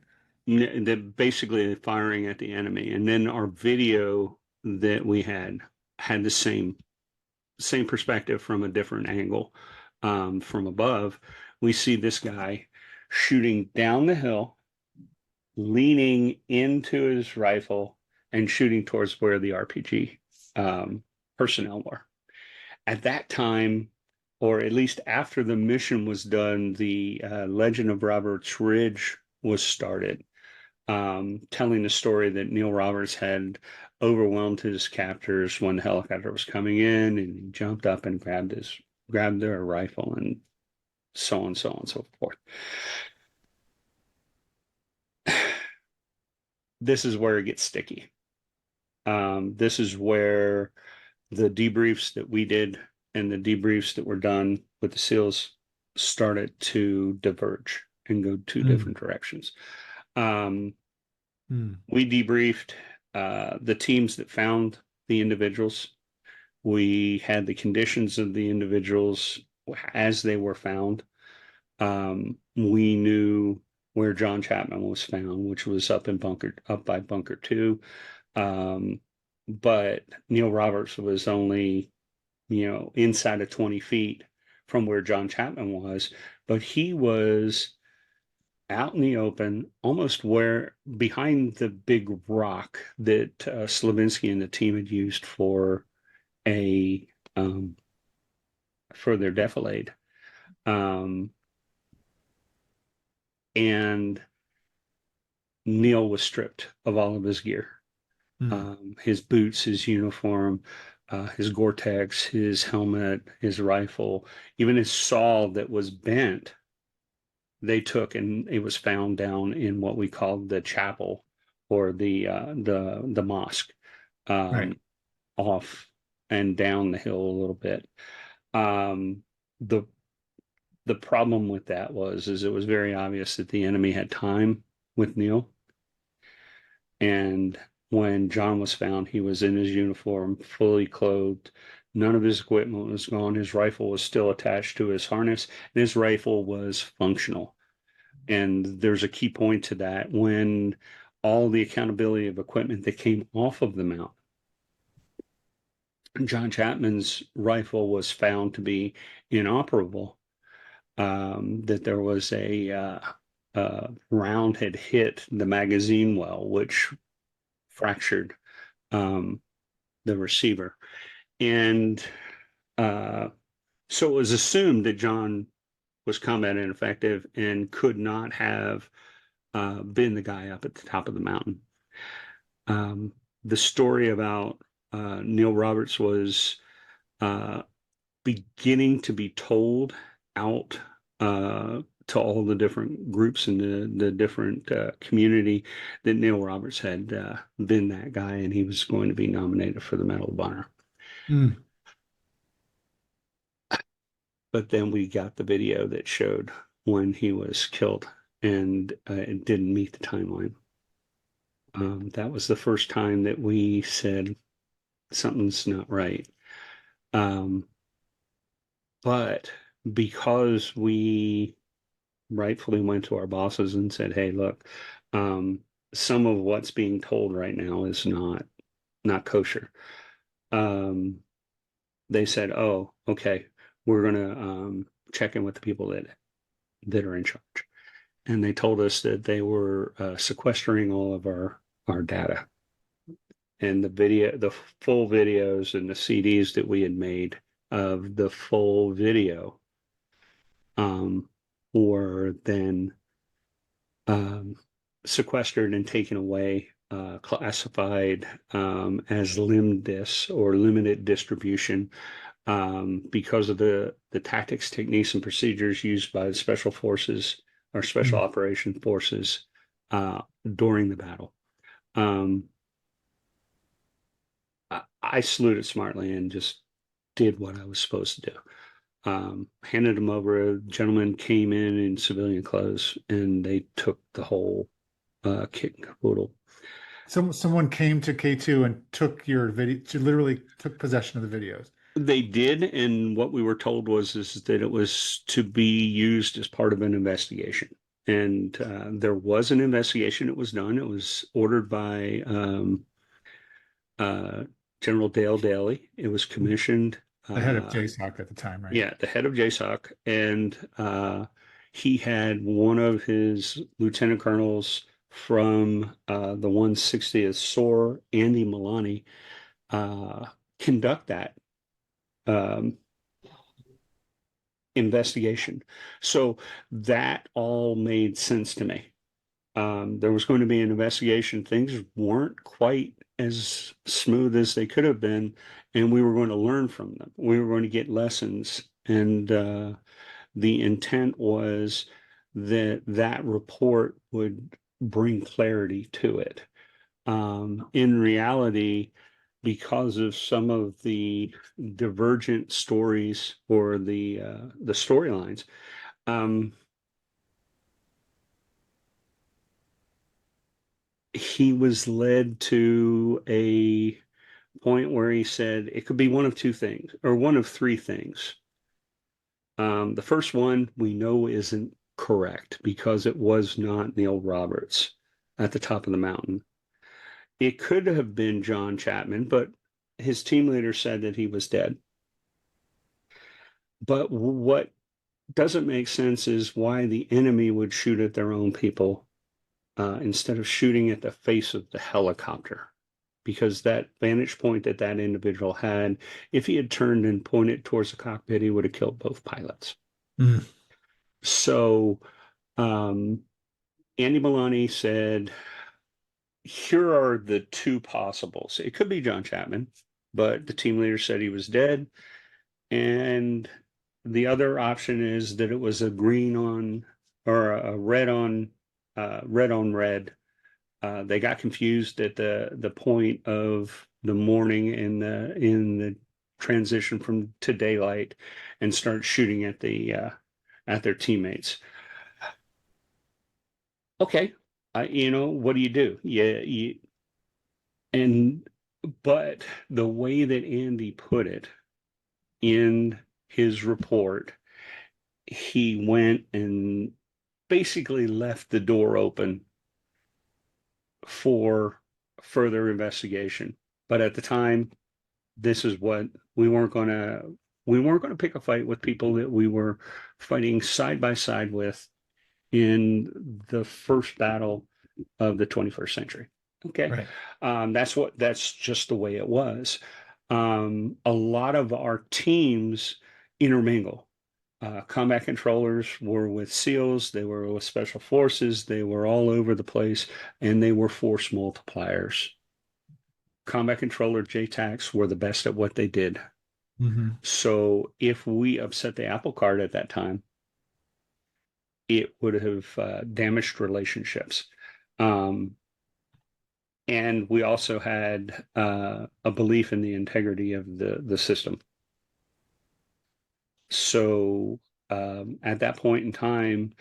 they're basically firing at the enemy. And then our video that we had the same perspective from a different angle. From above, we see this guy shooting down the hill, leaning into his rifle, and shooting towards where the RPG personnel were. At that time, or at least after the mission was done, the Legend of Roberts Ridge was started, telling the story that Neil Roberts had overwhelmed his captors when the helicopter was coming in, and he jumped up and grabbed their rifle, and so on, so on, so forth. This is where it gets sticky. This is where the debriefs that we did and the debriefs that were done with the SEALs started to diverge and go two Mm, different directions. Um, mm, we debriefed the teams that found the individuals. We had the conditions of the individuals as they were found. We knew where John Chapman was found, which was up by Bunker 2. Um, but Neil Roberts was only, inside of 20 feet from where John Chapman was, but he was out in the open, almost where behind the big rock that Slavinsky and the team had used a um, for their defilade. Um, and Neil was stripped of all of his gear, mm. his boots, his uniform, his Gore-Tex, his helmet, his rifle, even his saw that was bent. They took, and it was found down in what we called the chapel or the mosque, Right. um, off and down the hill a little bit. Um, the the problem with that is it was very obvious that the enemy had time with Neil. And when John was found, he was in his uniform, fully clothed. None of his equipment was gone. His rifle was still attached to his harness, and his rifle was functional. And there's a key point to that when all the accountability of equipment that came off of the mount. John Chapman's rifle was found to be inoperable, that there was a round had hit the magazine well, which fractured um, the receiver. And uh, so it was assumed that John was combat ineffective and could not have been the guy up at the top of the mountain. Um, the story about Neil Roberts was uh, beginning to be told out to all the different groups in the different community that Neil Roberts had been that guy and he was going to be nominated for the Medal of Honor. Mm. But then we got the video that showed when he was killed, and it didn't meet the timeline. That was the first time that we said something's not right. Um, but because we rightfully went to our bosses and said, "Hey, look, um, some of what's being told right now is not kosher." Um, they said, "Oh, okay, we're gonna check in with the people that are in charge." And they told us that they were sequestering all of our data and the full videos and the CDs that we had made of the full video um, were then um, sequestered and taken away, classified as LIMDIS or limited distribution, because of the tactics, techniques, and procedures used by the special forces or special Mm. operation forces during the battle. Um, I saluted smartly and just did what I was supposed to do. Handed them over. A gentleman came in civilian clothes, and they took the whole kit and caboodle. Someone came to K2 and took your video, literally took possession of the videos. They did, and what we were told is that it was to be used as part of an investigation. And there was an investigation that was done. It was ordered by uh, General Dale Dailey. It was commissioned. The head of JSOC at the time, right? Yeah, the head of JSOC, and he had one of his lieutenant colonels from the 160th SOAR, Andy Milani, uh, conduct that um, investigation. So that all made sense to me. There was going to be an investigation. Things weren't quite as smooth as they could have been, and we were going to learn from them. We were going to get lessons, and the intent was that that report would bring clarity to it. In reality, because of some of the divergent stories or the storylines, um, he was led to a point where he said it could be one of two things or one of three things. The first one we know isn't correct because it was not Neil Roberts at the top of the mountain. It could have been John Chapman, but his team leader said that he was dead. But what doesn't make sense is why the enemy would shoot at their own people instead of shooting at the face of the helicopter. Because that vantage point that that individual had, if he had turned and pointed towards the cockpit, he would have killed both pilots. Mm. So Andy Milani said, here are the two possibles. It could be John Chapman, but the team leader said he was dead. And the other option is that it was a green on or a red on red on red. They got confused at the point of the morning in the transition from to daylight and start shooting at at their teammates. Okay, what do you do? Yeah, and but the way that Andy put it in his report, he went and basically left the door open for further investigation. But at the time, this is what we weren't going to pick a fight with people that we were fighting side by side with in the first battle of the 21st century. Okay. Right. That's just the way it was. A lot of our teams intermingle. Combat controllers were with SEALs, they were with special forces, they were all over the place, and they were force multipliers. Combat controller JTACs were the best at what they did. Mm-hmm. So if we upset the apple cart at that time, it would have damaged relationships. Um, and we also had a belief in the integrity of the system. So at that point in time,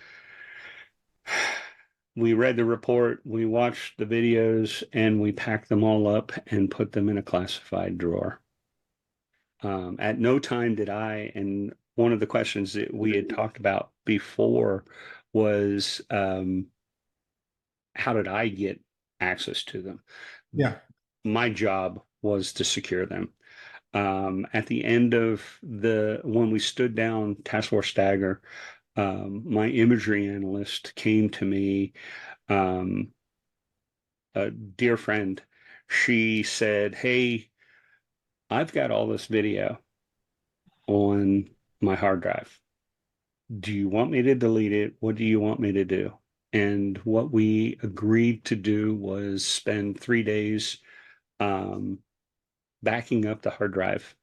we read the report, we watched the videos, and we packed them all up and put them in a classified drawer. At no time did and one of the questions that we had talked about before was how did I get access to them? Yeah. My job was to secure them. At the end of when we stood down Task Force Stagger, my imagery analyst came to me, a dear friend. She said, "Hey, I've got all this video on my hard drive. Do you want me to delete it? What do you want me to do?" And what we agreed to do was spend 3 days um, backing up the hard drive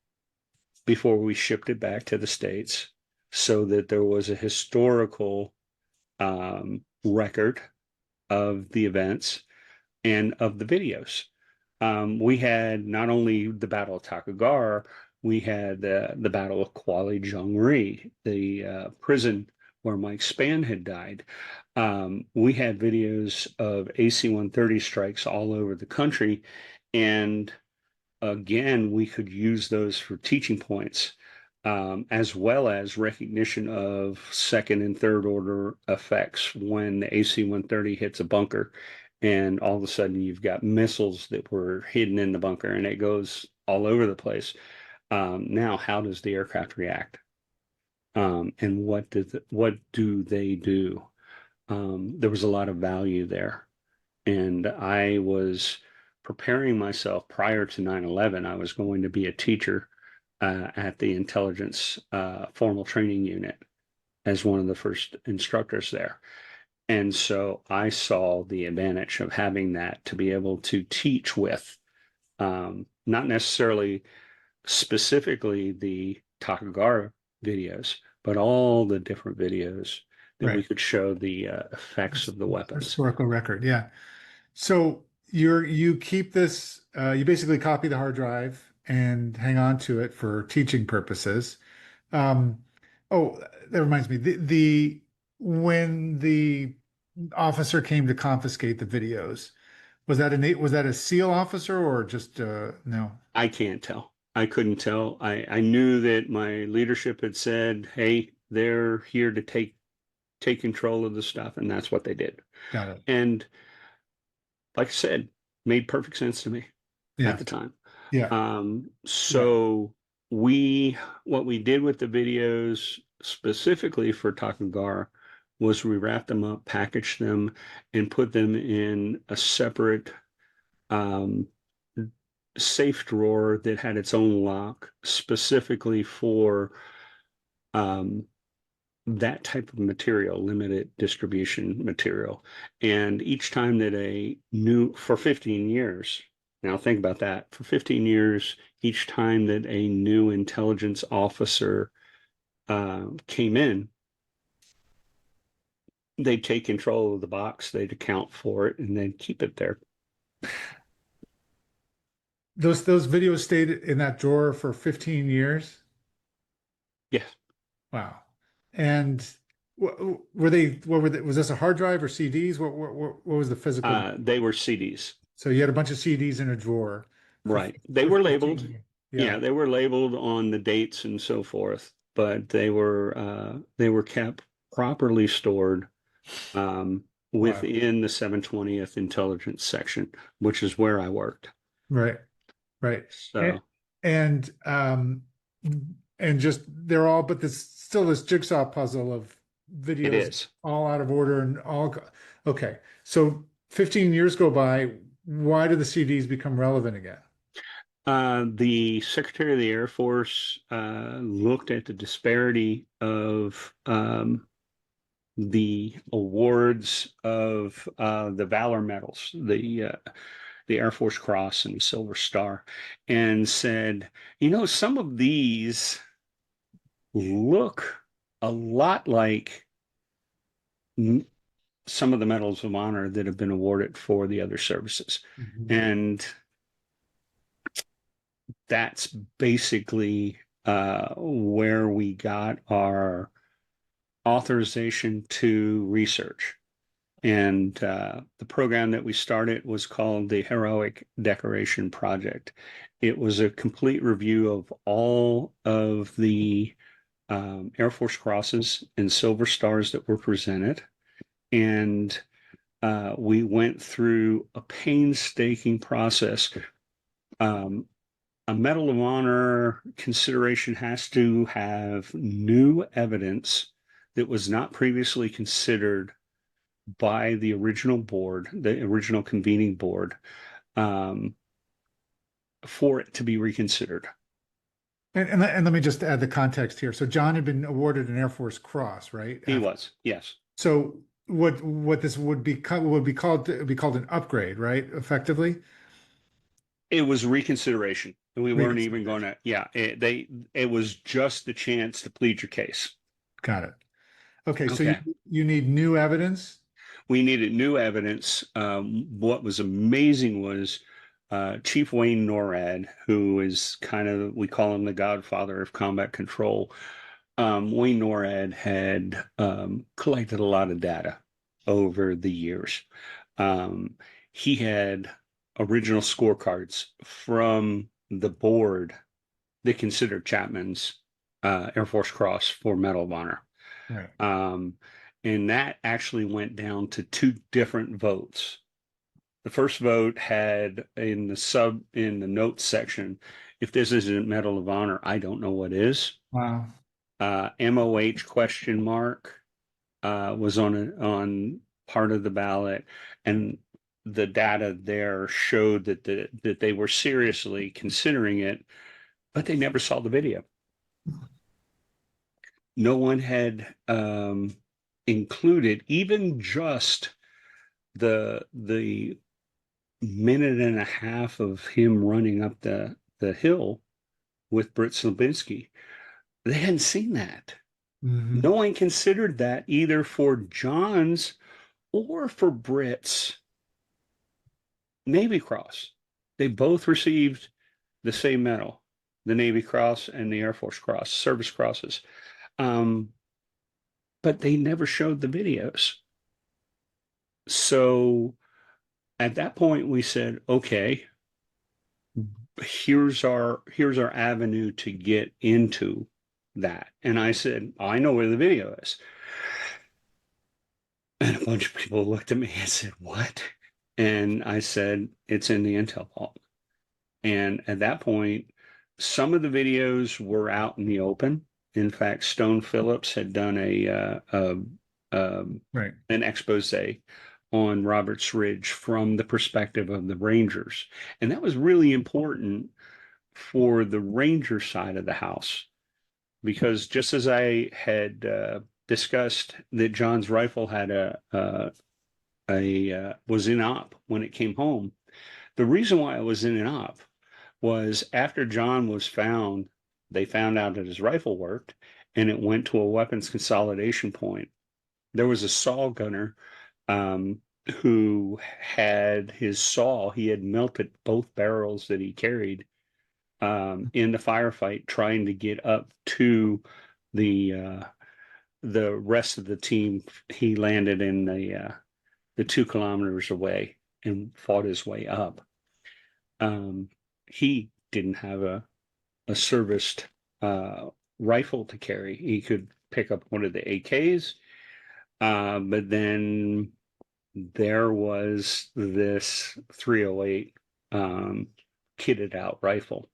before we shipped it back to the States so that there was a historical record of the events and of the videos. We had not only the Battle of Takagar, we had the Battle of Kuala Jongri, the prison where Mike Spann had died. We had videos of AC-130 strikes all over the country, and again, we could use those for teaching points, as well as recognition of second and third order effects when the AC-130 hits a bunker and all of a sudden you've got missiles that were hidden in the bunker and it goes all over the place. Now, how does the aircraft react? And what do they do? There was a lot of value there. And I was preparing myself prior to 9/11. I was going to be a teacher at the intelligence formal training unit as one of the first instructors there. And so I saw the advantage of having that to be able to teach with, not necessarily specifically the Takagara videos, but all the different videos that we Right. could show the effects of the weapons. Historical record. Yeah. So you keep this, you basically copy the hard drive and hang on to it for teaching purposes. Um, oh, that reminds me. The when the officer came to confiscate the videos, was that a SEAL officer or just no? I can't tell. I couldn't tell. I knew that my leadership had said, "Hey, they're here to take control of the stuff," and that's what they did. Got it. And like I said, made perfect sense to me at Yeah. the time. Yeah. Yeah. So we, what we did with the videos specifically for Takugar was we wrapped them up, packaged them, and put them in a separate um, safe drawer that had its own lock specifically for um, that type of material, limited distribution material. And each time that for 15 years, now think about that, for 15 years, each time that a new intelligence officer came in, they'd take control of the box, they'd account for it, and then keep it there. Those videos stayed in that drawer for 15 years. Yes. Wow. And were they, what were they, was this a hard drive or CDs? What was the physical? They were CDs. So you had a bunch of CDs in a drawer Right. They for were 15 labeled. years. Yeah, Yeah. they were labeled on the dates and so forth, but they were kept properly stored Wow. within the 720th intelligence section, which is where I worked. Right. Right. And, So and just they're all, but there's still this jigsaw puzzle of it videos is. all out of order and okay. So 15 years go by. Why do the CDs become relevant again? The Secretary of the Air Force looked at the disparity of the awards of the Valor medals, the Air Force Cross and the Silver Star, and said, some of these look a lot like some of the medals of honor that have been awarded for the other services. Mhm. And that's basically where we got our authorization to research. And the program that we started was called the Heroic Decoration Project. It was a complete review of all of the Air Force crosses and silver stars that were presented. And we went through a painstaking process. Um, a Medal of Honor consideration has to have new evidence that was not previously considered by the original board, the original convening board, um, for it to be reconsidered. And let me just add the context here. So John had been awarded an Air Force Cross, right? He was, yes. So what this would be called an upgrade, right? Effectively, It was reconsideration. We weren't even going reconsideration. to, yeah, it was just the chance to plead your case. Got it. Okay, so Okay. you need new evidence. We needed new evidence. What was amazing was Chief Wayne Norad, who is kind of, we call him the godfather of combat control. Wayne Norad had collected a lot of data over the years. Um, he had original scorecards from the board that considered Chapman's Air Force Cross for Medal of Honor. Right. Um, and that actually went down to two different votes. The first vote had in the notes section, if this isn't Medal of Honor, I don't know what is. Wow. MOH question mark was on part of the ballot, and the data there showed that they were seriously considering it, but they never saw the video. No one had included even just the minute and a half of him running up the hill with Britt Lubensky. They hadn't seen that. Hmm. No one considered that either for John's or for Britt's Navy Cross. They both received the same medal, the Navy Cross and the Air Force Cross, service crosses. Um, but they never showed the videos. So at that point, we said, okay, here's our avenue to get into that. And I said, I know where the video is. And a bunch of people looked at me and said, what? And I said, it's in the Intel vault. And at that point, some of the videos were out in the open. In fact, Stone Phillips had done Right. an expose on Roberts Ridge from the perspective of the Rangers. And that was really important for the Ranger side of the house, because just as I had discussed that John's rifle had was in op when it came home. The reason why it was in an op was after John was found, they found out that his rifle worked, and it went to a weapons consolidation point. There was a saw gunner um, who had his saw. He had melted both barrels that he carried in the firefight, trying to get up to the uh, the rest of the team. He landed in the 2 kilometers away and fought his way up. He didn't have a serviced rifle to carry. He could pick up one of the AKs, but then there was this 308 kitted out rifle,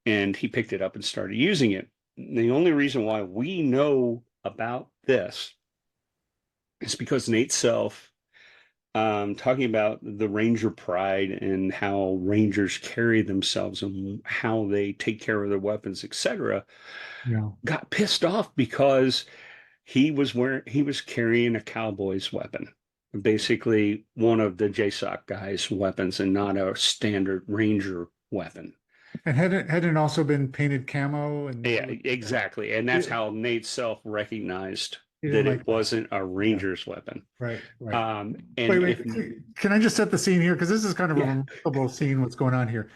and he picked it up and started using it. The only reason why we know about this is because Nate Self, talking about the Ranger pride and how Rangers carry themselves and how they take care of their weapons, etc., Yeah. got pissed off because he was carrying a cowboy's weapon, basically one of the JSOC guys' weapons, and not a standard Ranger weapon. And hadn't also been painted camo and Yeah, exactly. And he, that's how Nate Self recognized he didn't that like it that. wasn't a Yeah. Ranger's weapon. Right. Right. And Wait, if can I just set the scene here? Because this is kind of a yeah, remarkable scene, what's going on here.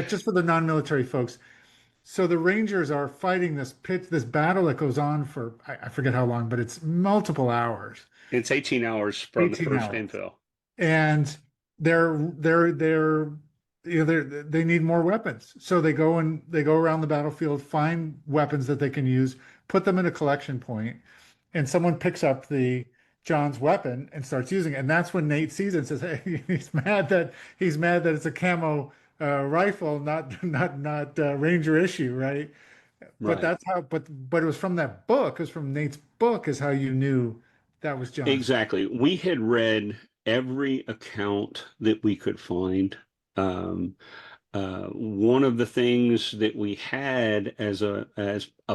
Just for the non-military folks. So the Rangers are fighting this battle that goes on for, I forget how long, but it's multiple hours, it's 18 hours from the 18 first hours. infill. And they're they need more weapons. So they go around the battlefield, find weapons that they can use, put them in a collection point, and someone picks up the John's weapon and starts using it. And that's when Nate sees it and says, "Hey, he's mad that it's a camo rifle, not Ranger issue, right?" But Right. that's how. But it was from that book. It was from Nate's book, is how you knew that was John's. Exactly. We had read every account that we could find. Um, One of the things that we had as a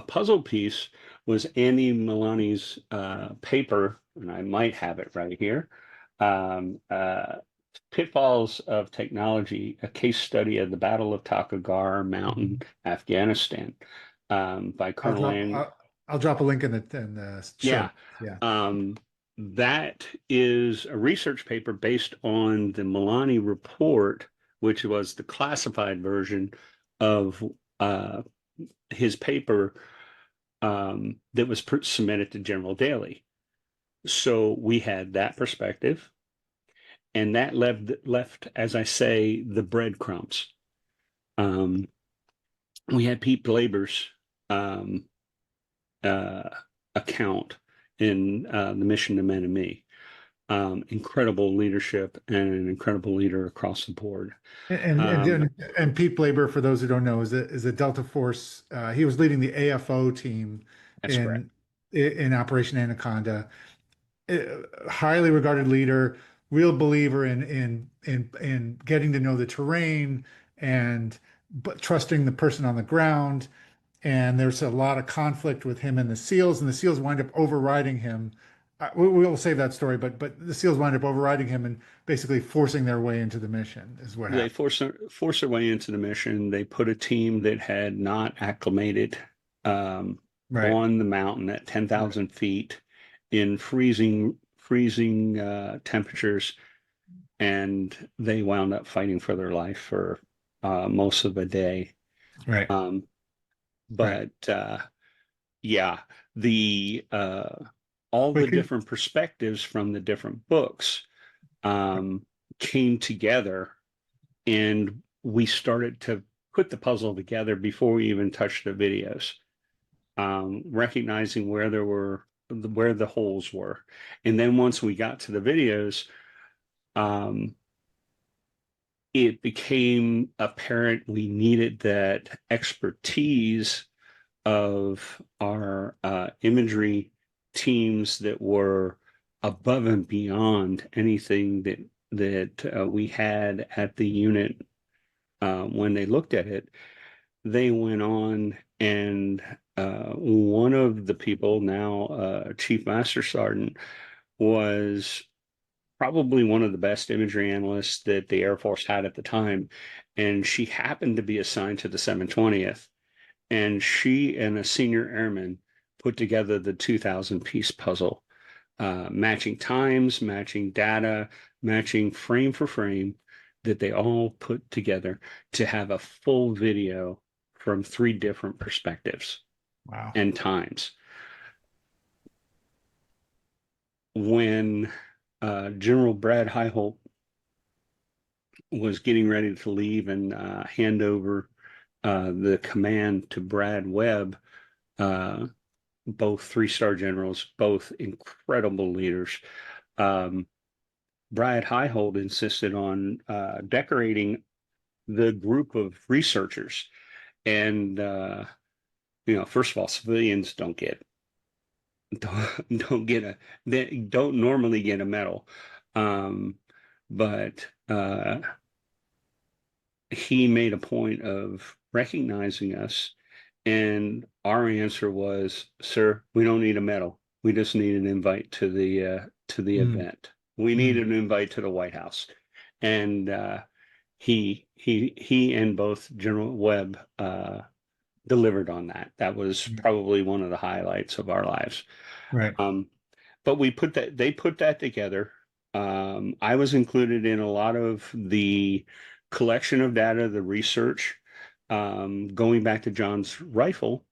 puzzle piece was Andy Milani's paper, and I might have it right here. Um, uh, Pitfalls of Technology, a case study of the Battle of Takagar Mountain, Mhm. Afghanistan, by I'll Colonel drop Andy. I'll drop a link in the show. Yeah. Yeah. Um, that is a research paper based on the Milani report, which was the classified version of uh, his paper that was submitted to General Dailey. So we had that perspective, and that left, as I say, the breadcrumbs. Um, we had Pete Blaber's um, uh, account in the Mission to Men and Me. Incredible leadership and an incredible leader across the board. Um, And Pete Blaber, for those who don't know, is a Delta Force. He was leading the AFO team that's correct. in in Operation Anaconda. Highly regarded leader, real believer in getting to know the terrain and but trusting the person on the ground. And there's a lot of conflict with him and the SEALs, and the SEALs wind up overriding him. We will save that story, but the SEALs wind up overriding him and basically forcing their way into the mission is what They happened. forced their way into the mission. They put a team that had not acclimated um, Right. on the mountain at Right. 10,000 feet in freezing temperatures, and they wound up fighting for their life for most of the day. Right. Um, Right. but yeah, the all the Wait, could, different perspectives from the different books um, came together, and we started to put the puzzle together before we even touched the videos, recognizing where the holes were, and then once we got to the videos, um, it became apparent we needed that expertise of our imagery teams that were above and beyond anything that we had at the unit when they looked at it. They went on, and one of the people, now Chief Master Sergeant, was probably one of the best imagery analysts that the Air Force had at the time. And she happened to be assigned to the 720th. And she and a senior airman put together the 2,000 piece puzzle, matching times, matching data, matching frame for frame, that they all put together to have a full video from 3 different perspectives wow. and times. When General Brad Highholt was getting ready to leave and hand over the command to Brad Webb, uh, both 3-star generals, both incredible leaders. Um, Brad Highholt insisted on decorating the group of researchers. And, first of all, civilians don't get they don't normally get a medal. Um, but he made a point of recognizing us, and our answer was, "Sir, we don't need a medal. We just need an invite to the Mm, event. We need mm, an invite to the White House." And he and both General Webb delivered on that. That was probably one of the highlights of our lives. right. Um, but they put that together. I was included in a lot of the collection of data, the research, going back to John's rifle.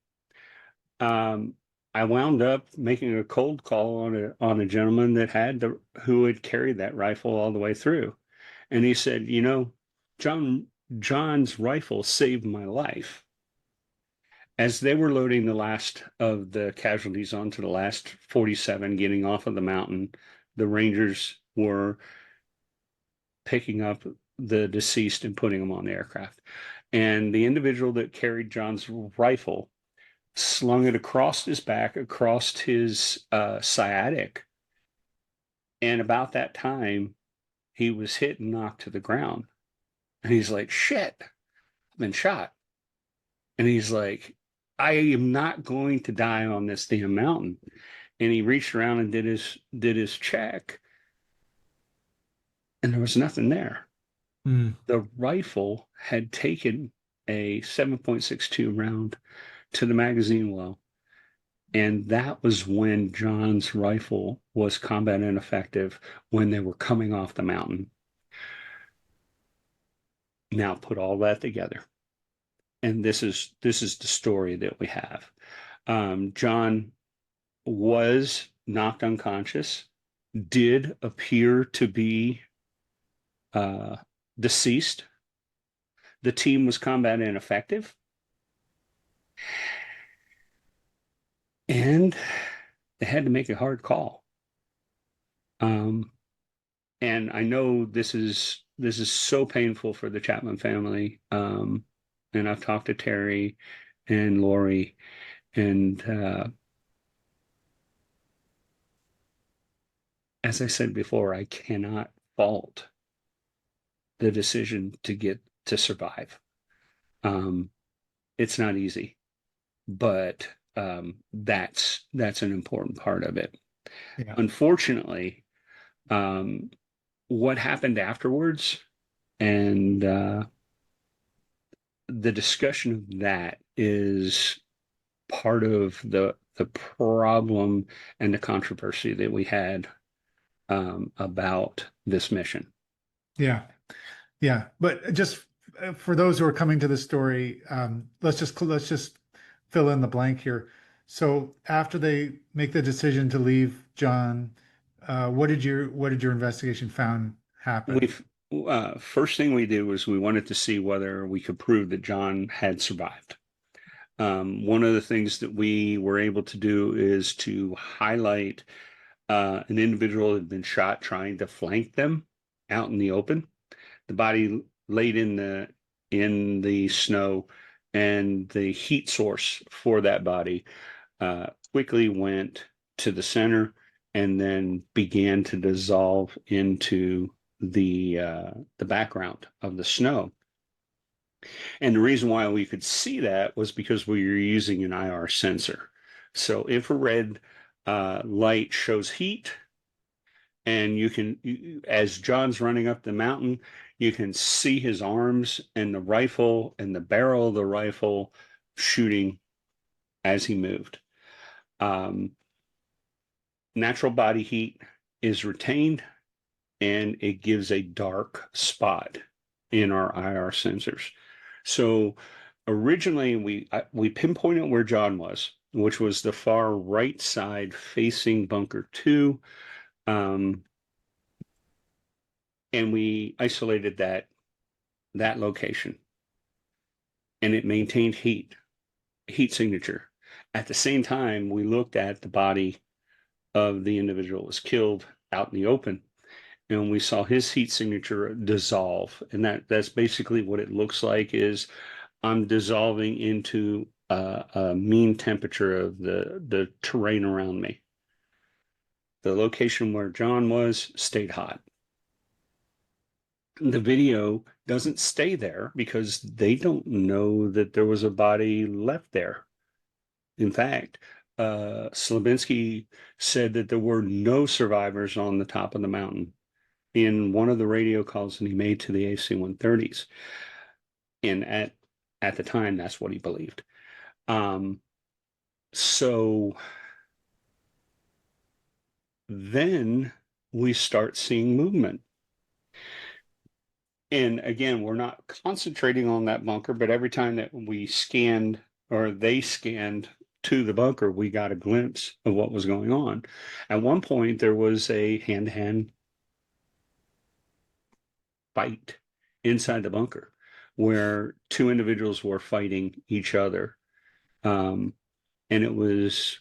Um, I wound up making a cold call on a gentleman who had carried that rifle all the way through, and he said, John's rifle saved my life. As they were loading the last of the casualties onto the last 47 getting off of the mountain, the Rangers were picking up the deceased and putting them on the aircraft. And the individual that carried John's rifle slung it across his back, across his sciatic. And about that time, he was hit and knocked to the ground. And he's like, shit, I've been shot. And he's like, I am not going to die on this damn mountain. And he reached around and did his check, and there was nothing there. Mm, The rifle had taken a 7.62 round to the magazine well. And that was when John's rifle was combat ineffective when they were coming off the mountain. Now put all that together. And this is the story that we have. John was knocked unconscious, did appear to be uh, deceased. The team was combat ineffective, and they had to make a hard call. Um, and I know this is so painful for the Chapman family. And I've talked to Terry and Lori, and as I said before, I cannot fault the decision to survive. Um, it's not easy, but that's an important part of it. yeah. Unfortunately, um, what happened afterwards and the discussion of that is part of the problem and the controversy that we had about this mission. Yeah. Yeah. But just for those who are coming to the story, let's just fill in the blank here. So after they make the decision to leave John, what did your investigation found happen? We've First thing we did was we wanted to see whether we could prove that John had survived. One of the things that we were able to do is to highlight an individual who had been shot trying to flank them out in the open. The body laid in the snow, and the heat source for that body quickly went to the center and then began to dissolve into the background of the snow. And the reason why we could see that was because we were using an IR sensor. So infrared light shows heat, and as John's running up the mountain, you can see his arms and the rifle and the barrel of the rifle shooting as he moved. Um, Natural body heat is retained, and it gives a dark spot in our IR sensors. So originally we pinpointed where John was, which was the far right side facing bunker 2. Um, and we isolated that location, and it maintained heat signature. At the same time, we looked at the body of the individual that was killed out in the open, and we saw his heat signature dissolve. And that's basically what it looks like, is I'm dissolving into a mean temperature of the terrain around me. The location where John was stayed hot. The video doesn't stay there because they don't know that there was a body left there. In fact, Lubensky said that there were no survivors on the top of the mountain in one of the radio calls that he made to the AC-130s. And at the time, that's what he believed. So then we start seeing movement. And again, we're not concentrating on that bunker, but every time that we scanned, or they scanned to the bunker, we got a glimpse of what was going on. At one point, there was a hand-to-hand fight inside the bunker where two individuals were fighting each other. And it was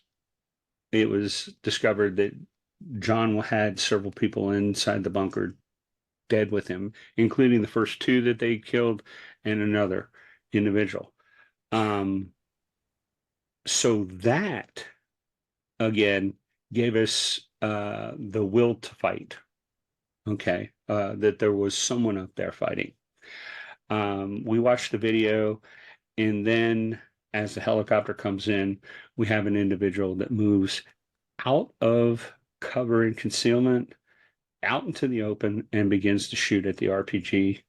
discovered that John had several people inside the bunker dead with him, including the first two that they killed and another individual. So that again gave us the will to fight. Okay, that there was someone up there fighting. We watched the video, and then as the helicopter comes in, we have an individual that moves out of cover and concealment out into the open and begins to shoot at the RPG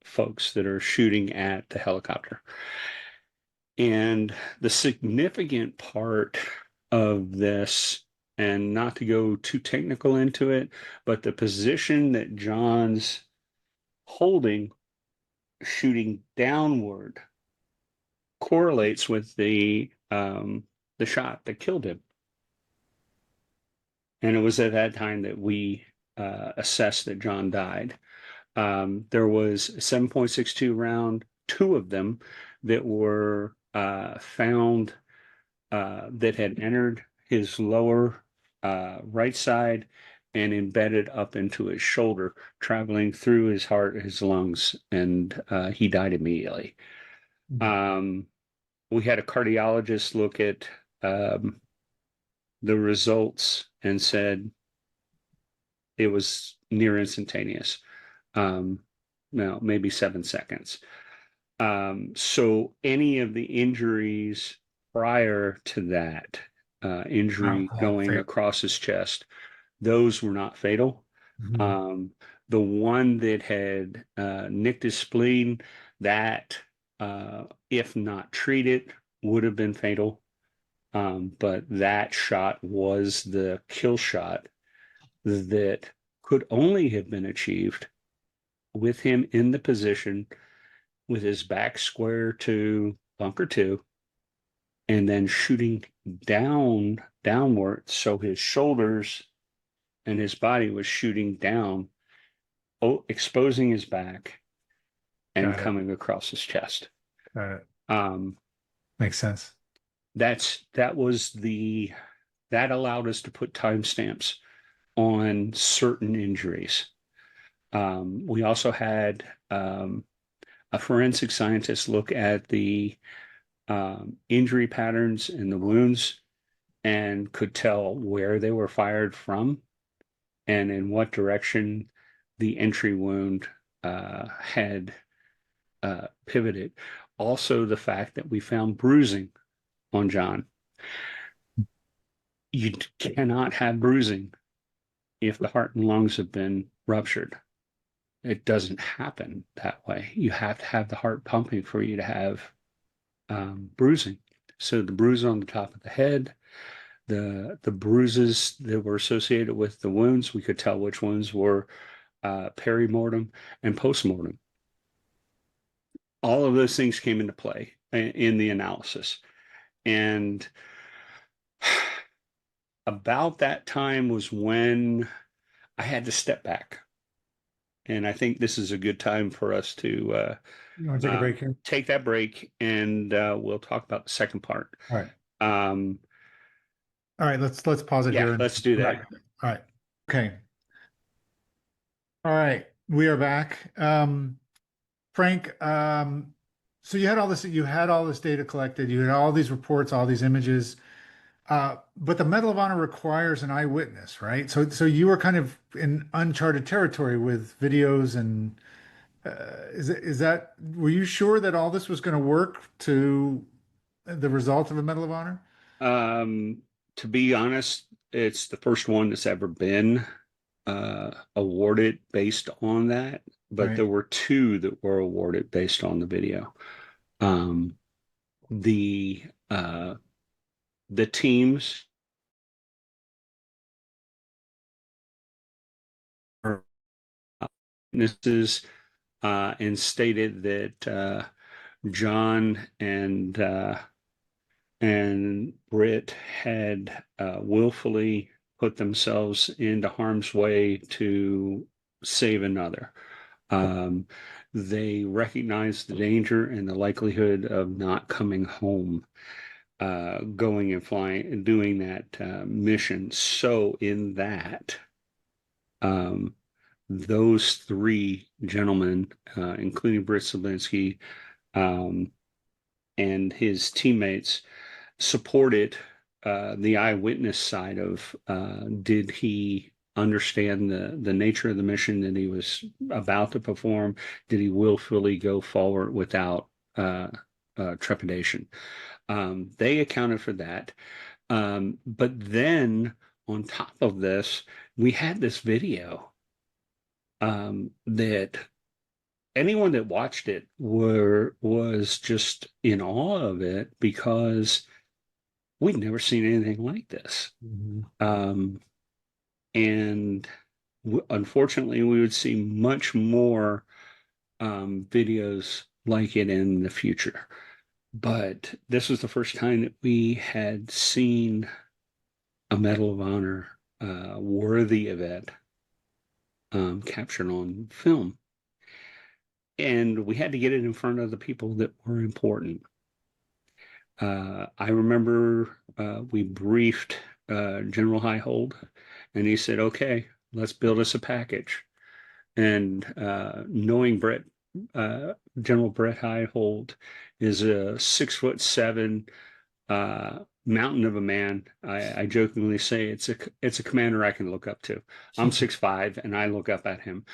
folks that are shooting at the helicopter. And the significant part of this, and not to go too technical into it, but the position that John's holding, shooting downward, correlates with the shot that killed him. And it was at that time that we assessed that John died. There was a 7.62 round, two of them that were found that had entered his lower right side and embedded up into his shoulder, traveling through his heart, his lungs, and he died immediately. We had a cardiologist look at the results and said it was near instantaneous. No, maybe 7 seconds. So any of the injuries prior to that, injury going across his chest, those were not fatal. The one that had nicked his spleen, that if not treated, would have been fatal. But that shot was the kill shot that could only have been achieved with him in the position with his back square to bunker two, and then shooting downward, so his shoulders and his body was shooting down, exposing his back and Got it. coming across his chest. Got it. Um, Makes sense. that was that allowed us to put timestamps on certain injuries. We also had a forensic scientist look at the injury patterns in the wounds and could tell where they were fired from and in what direction the entry wound had pivoted. Also, the fact that we found bruising on John. You cannot have bruising if the heart and lungs have been ruptured. It doesn't happen that way. You have to have the heart pumping for you to have bruising. So the bruise on the top of the head, the bruises that were associated with the wounds, we could tell which ones were perimortem and postmortem. All of those things came into play in the analysis. And about that time was when I had to step back. And I think this is a good time for us to You want to take a break here? take that break, and we'll talk about the second part. All right. Um, All right. Let's pause it yeah, here. let's do that. Right. All right. Okay. All right. We are back. Frank, so you had all this data collected, you had all these reports, all these images, but the Medal of Honor requires an eyewitness, right? So you were kind of in uncharted territory with videos and is that were you sure that all this was going to work to the result of a Medal of Honor? Um, to be honest, it's the first one that's ever been awarded based on that, but Right. there were two that were awarded based on the video. Um, the uh, the teams are witnesses and stated that John and Britt had willfully put themselves into harm's way to save another. Um, they recognized the danger and the likelihood of not coming home, going and flying and doing that mission. So, in that, um, those three gentlemen, including Britt Lubensky, um, and his teammates, supported the eyewitness side of did he understand the nature of the mission that he was about to perform? Did he willfully go forward without trepidation? They accounted for that. But then on top of this, we had this video that anyone that watched it was just in awe of it because we'd never seen anything like this. Mhm. And unfortunately, we would see much more videos like it in the future. But this was the first time that we had seen a Medal of Honor worthy event captured on film. And we had to get it in front of the people that were important. I remember we briefed General Highhold, and he said, "Okay, let's build us a package." And knowing General Brett Highhold is a 6'7" mountain of a man. I jokingly say it's a commander I can look up to. I'm 6'5", and I look up at him.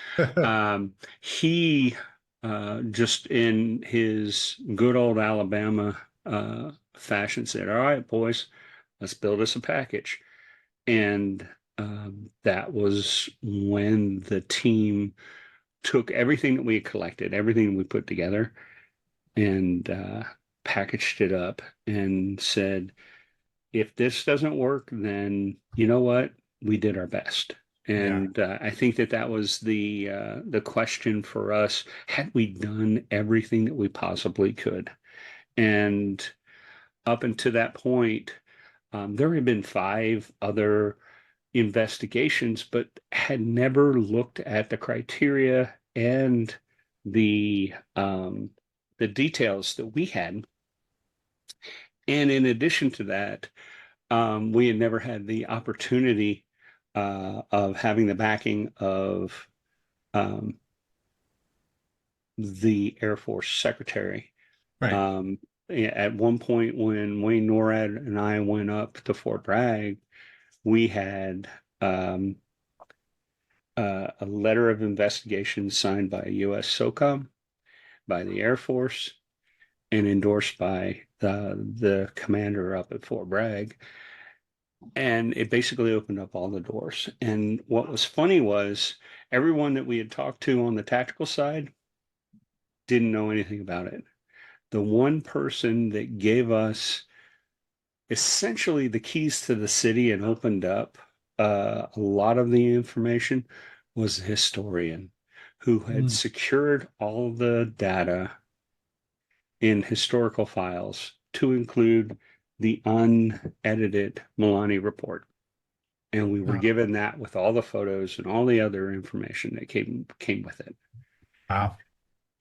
He just in his good old Alabama fashion said, "All right, boys, let's build us a package." And that was when the team took everything that we had collected, everything we put together, and packaged it up and said, if this doesn't work, then you know what? We did our best. Yeah. And I think that was the question for us. Had we done everything that we possibly could? And up until that point, there had been 5 other investigations, but had never looked at the criteria and the um, the details that we had. And in addition to that, we had never had the opportunity of having the backing of um, the Air Force Secretary. Right. Um, at one point, when Wayne NORAD and I went up to Fort Bragg, we had a letter of investigation signed by U.S. SOCOM, by the Air Force, and endorsed by the commander up at Fort Bragg. And it basically opened up all the doors. And what was funny was everyone that we had talked to on the tactical side didn't know anything about it. The one person that gave us essentially the keys to the city and opened up a lot of the information was a historian who had Mm. secured all the data in historical files to include the unedited Milani report. And we were Oh, given that with all the photos and all the other information that came with it. wow.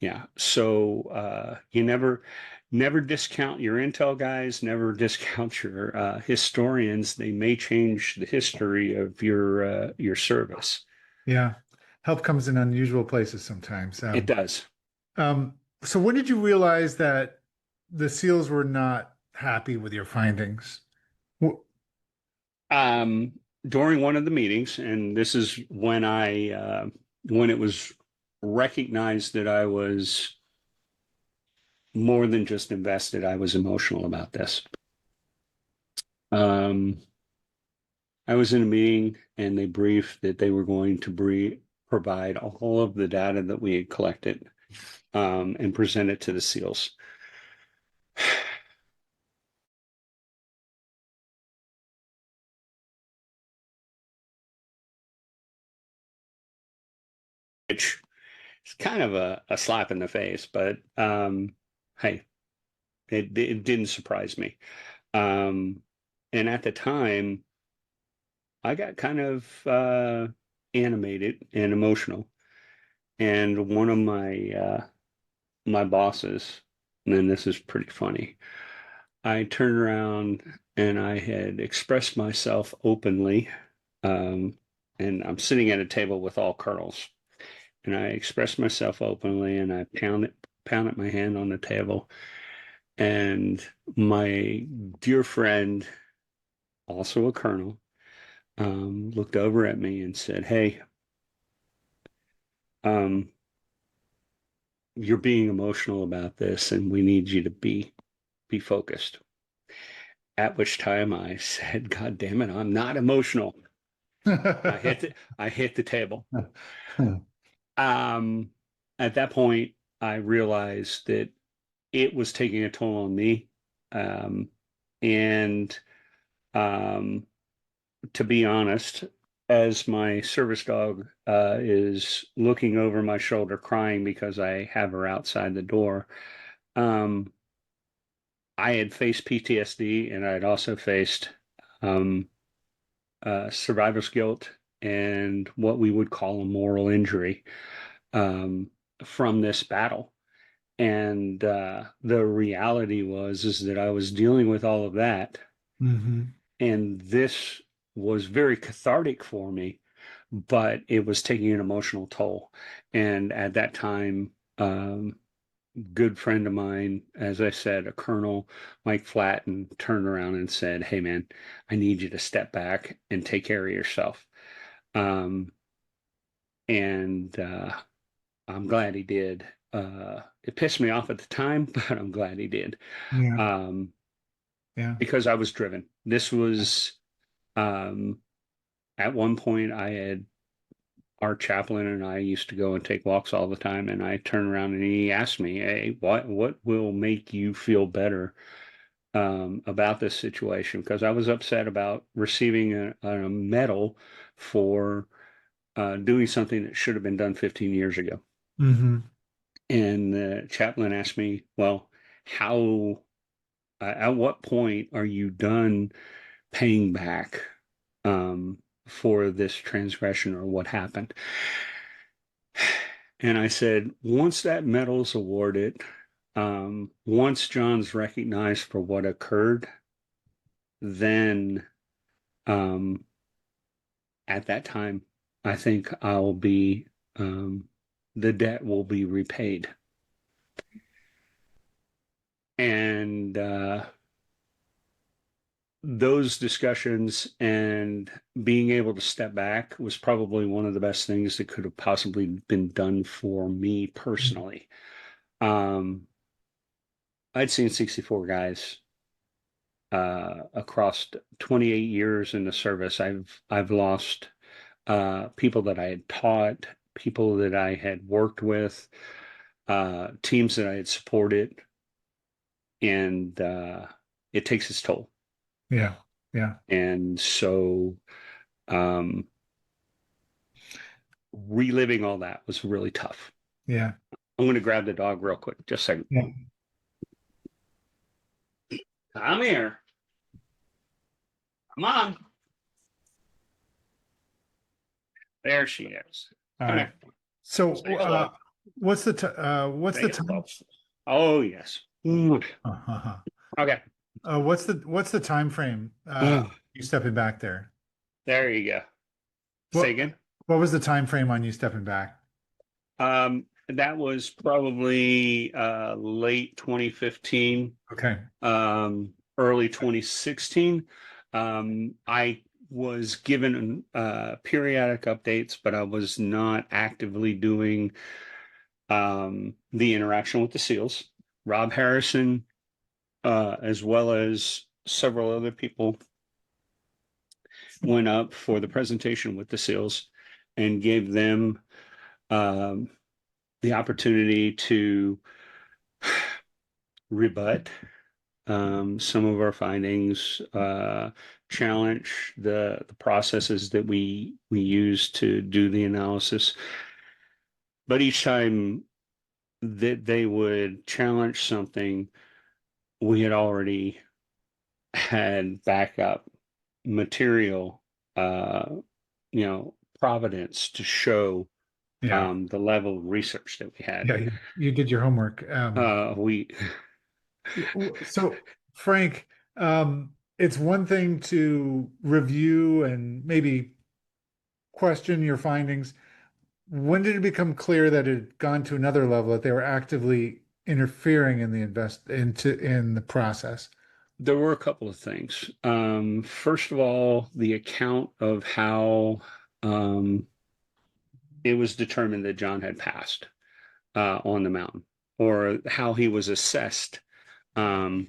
Yeah. So you never discount your intel guys, never discount your historians. They may change the history of your service. Yeah. Help comes in unusual places sometimes. It does. So when did you realize that the SEALs were not happy with your findings? Wh- Um, During one of the meetings, and this is when it was recognized that I was more than just invested, I was emotional about this. Um, I was in a meeting and they briefed that they were going to provide all of the data that we had collected and present it to the SEALs. Which is kind of a slap in the face, but hey, it didn't surprise me. Um, and at the time, I got kind of animated and emotional. And one of my bosses, and then this is pretty funny. I turned around and I had expressed myself openly, um, and I'm sitting at a table with all colonels, and I expressed myself openly, and I pounded my hand on the table, and my dear friend, also a colonel, looked over at me and said, "Hey, um, you're being emotional about this, and we need you to be focused." At which time I said, "God damn it, I'm not emotional." I hit the table. Um, at that point, I realized that it was taking a toll on me. Um, and um, to be honest, as my service dog is looking over my shoulder crying because I have her outside the door, um, I had faced PTSD and I'd also faced um, survivor's guilt and what we would call a moral injury um, from this battle. And the reality was is that I was dealing with all of that, hmm and this was very cathartic for me, but it was taking an emotional toll. And at that time, good friend of mine, as I said, a colonel, Mike Flatten, turned around and said, "Hey, man, I need you to step back and take care of yourself." Um, and I'm glad he did. It pissed me off at the time, but I'm glad he did. Yeah. Um, Yeah. because I was driven. This was um, at one point I had our chaplain and I used to go and take walks all the time, and I turned around and he asked me, "Hey, what will make you feel better about this situation?" Because I was upset about receiving a medal for doing something that should have been done 15 years ago. Mm-hmm. And the chaplain asked me, well, how, at what point are you done paying back for this transgression or what happened? And I said, once that medal's awarded, once John's recognized for what occurred, then um, at that time, I think I'll be, the debt will be repaid. And those discussions and being able to step back was probably one of the best things that could have possibly been done for me personally. I'd seen 64 guys across 28 years in the service. I've lost people that I had taught, people that I had worked with, teams that I had supported, and it takes its toll. Yeah. Yeah. And so um, reliving all that was really tough. Yeah. I'm going to grab the dog real quick. Just a second. Yeah. Come here. Come on. There she is. All Come right. here. So, Say hello. what's the Say time? hello. Oh, yes. Mm. Uh-huh. Okay. What's the time frame? You stepping back there? There you go. Say What again. what was the time frame on you stepping back? That was probably late 2015, Okay. early 2016. I was given periodic updates, but I was not actively doing the interaction with the SEALs. Rob Harrison, as well as several other people, went up for the presentation with the SEALs and gave them um, the opportunity to rebut some of our findings, challenge the processes that we use to do the analysis. But each time that they would challenge something, we had already had backup material, uh, providence to show Yeah. the level of research that we had. Yeah. You did your homework. We So, Frank, it's one thing to review and maybe question your findings. When did it become clear that it had gone to another level, that they were actively interfering in the process? There were a couple of things. First of all, the account of how it was determined that John had passed on the mountain, or how he was assessed um,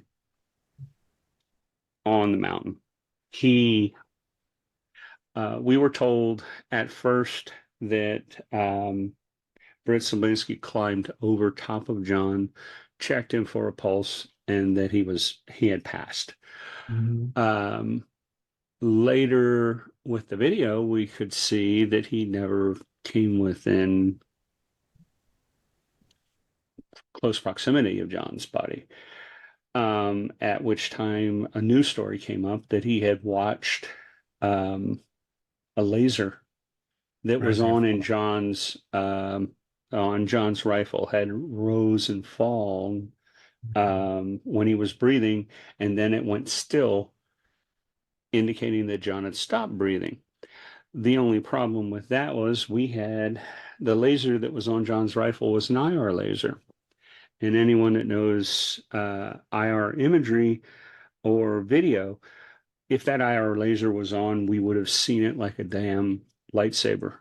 on the mountain. We were told at first that Britt Lubensky climbed over top of John, checked him for a pulse, and that he had passed. Mhm. Um, Later with the video, we could see that he never came within close proximity of John's body. At which time a news story came up that he had watched a laser that was Rising. on John's rifle had rose and fall when he was breathing, and then it went still, indicating that John had stopped breathing. The only problem with that was we had the laser that was on John's rifle was an IR laser. And anyone that knows IR imagery or video, if that IR laser was on, we would have seen it like a damn lightsaber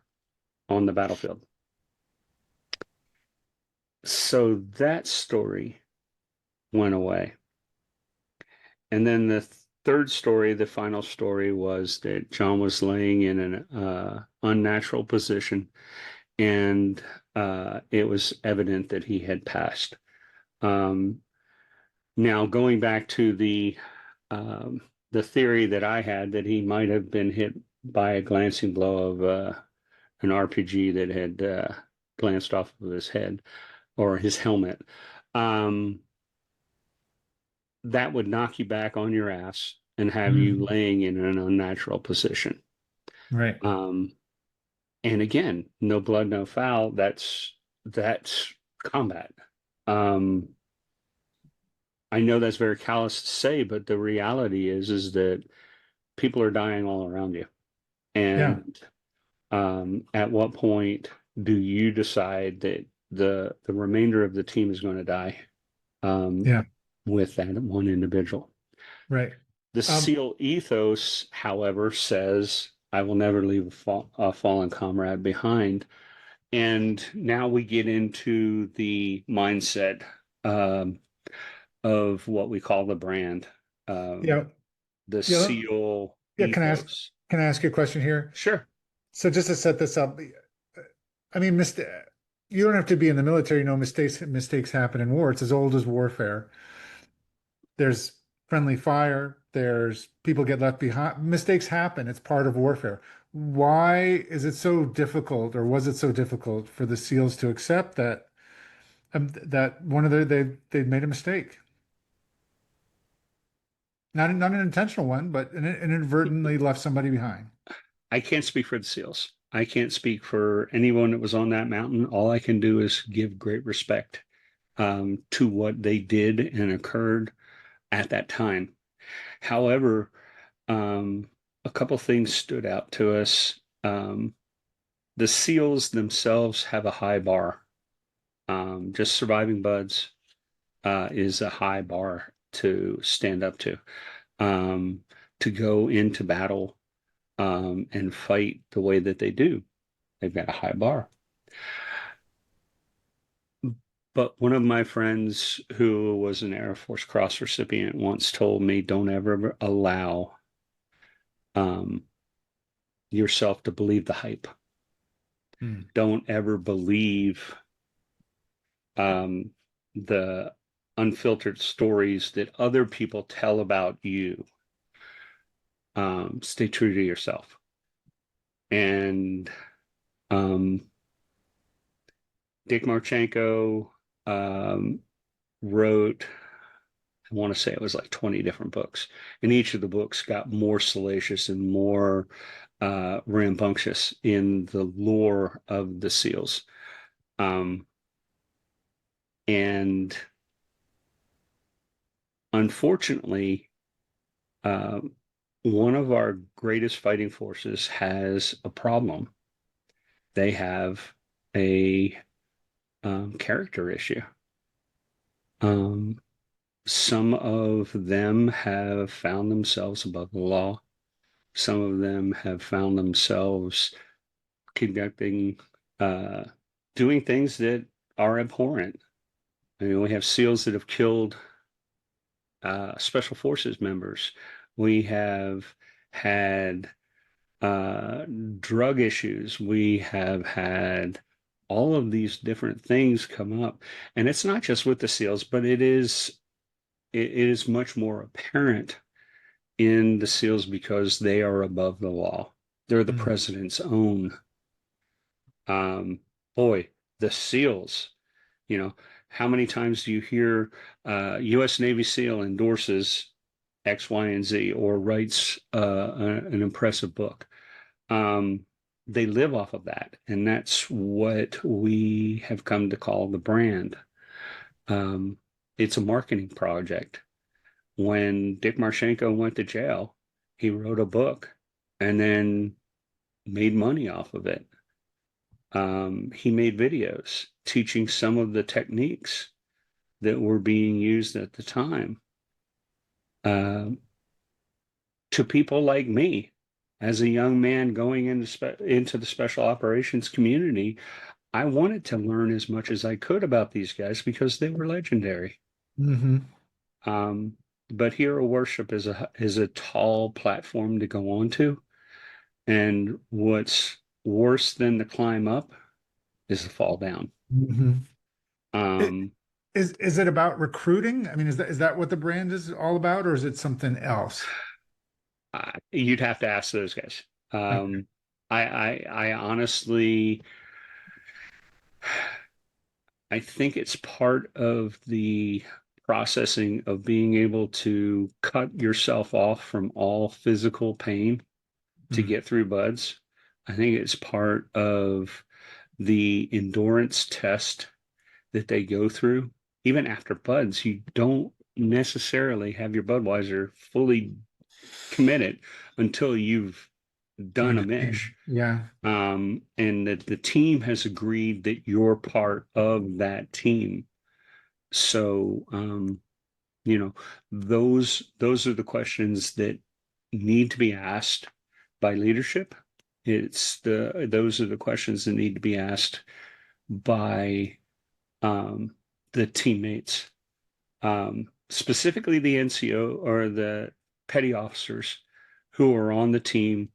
on the battlefield. So that story went away. And then the third story, the final story, was that John was laying in an unnatural position, and it was evident that he had passed. Now, going back to the theory that I had that he might have been hit by a glancing blow of an RPG that had glanced off of his head or his helmet. Um, that would knock you back on your ass and have you Mhm. laying in an unnatural position. Right. Um, and again, no blood, no foul. That's combat. Um, I know that's very callous to say, but the reality is that people are dying all around you. Yeah. And at what point do you decide that the remainder of the team is going to die um, Yeah. with that one individual? Right. The Um, SEAL ethos, however, says, I will never leave a fallen comrade behind. And now we get into the mindset um, of what we call the brand, um, yeah. the Yeah. SEAL Yeah. ethos. Can I ask you a question here? Sure. So just to set this up, I mean, you don't have to be in the military. Mistakes happen in war. It's as old as warfare. There's friendly fire. There's people get left behind. Mistakes happen. It's part of warfare. Why is it so difficult, or was it so difficult for the SEALs to accept that one of they made a mistake? Not an intentional one, but inadvertently left somebody behind. I can't speak for the SEALs. I can't speak for anyone that was on that mountain. All I can do is give great respect to what they did and occurred at that time. However, a couple things stood out to us. The SEALs themselves have a high bar. Just surviving buds is a high bar to stand up um, to go into battle and fight the way that they do. They've got a high bar. But one of my friends who was an Air Force Cross recipient once told me, don't ever allow um, yourself to believe the hype. Hmm. Don't ever believe um, the unfiltered stories that other people tell about you. Stay true to yourself. And um, Dick Marchenko wrote, I want to say it was like 20 different books. And each of the books got more salacious and more rambunctious in the lore of the SEALs. Um, and unfortunately, uh, one of our greatest fighting forces has a problem. They have a character issue. Um, some of them have found themselves above the law. Some of them have found themselves conducting, uh, doing things that are abhorrent. I mean, we have SEALs that have killed special forces members. We have had uh, drug issues. We have had all of these different things come up, and it's not just with the SEALs, but it is much more apparent in the SEALs because they are above the law. They're the Hmm. president's own. Um, boy, the SEALs. You know, how many times do you hear U.S. Navy SEAL endorses X, Y, and Z or writes an impressive book? Um, they live off of that. And that's what we have come to call the brand. Um, it's a marketing project. When Dick Marchenko went to jail, he wrote a book and then made money off of it. He made videos teaching some of the techniques that were being used at the time uh, to people like me. As a young man going into the special operations community, I wanted to learn as much as I could about these guys because they were legendary. Hmm. Um, but hero worship is a tall platform to go onto, and what's worse than the climb up is the fall down. Hmm. It, Um, is it about recruiting? I mean, is that what the brand is all about, or is it something else? you'd have to ask those guys. Okay. I honestly, I think it's part of the processing of being able to cut yourself off from all physical pain to Mm. get through buds. I think it's part of the endurance test that they go through. Even after buds, you don't necessarily have your Budweiser fully committed until you've done Seen a it. mish. Yeah. And that the team has agreed that you're part of that team. So, you know, those are the questions that need to be asked by leadership. Those are the questions that need to be asked by um, the teammates, specifically the NCO or the petty officers who are on the team,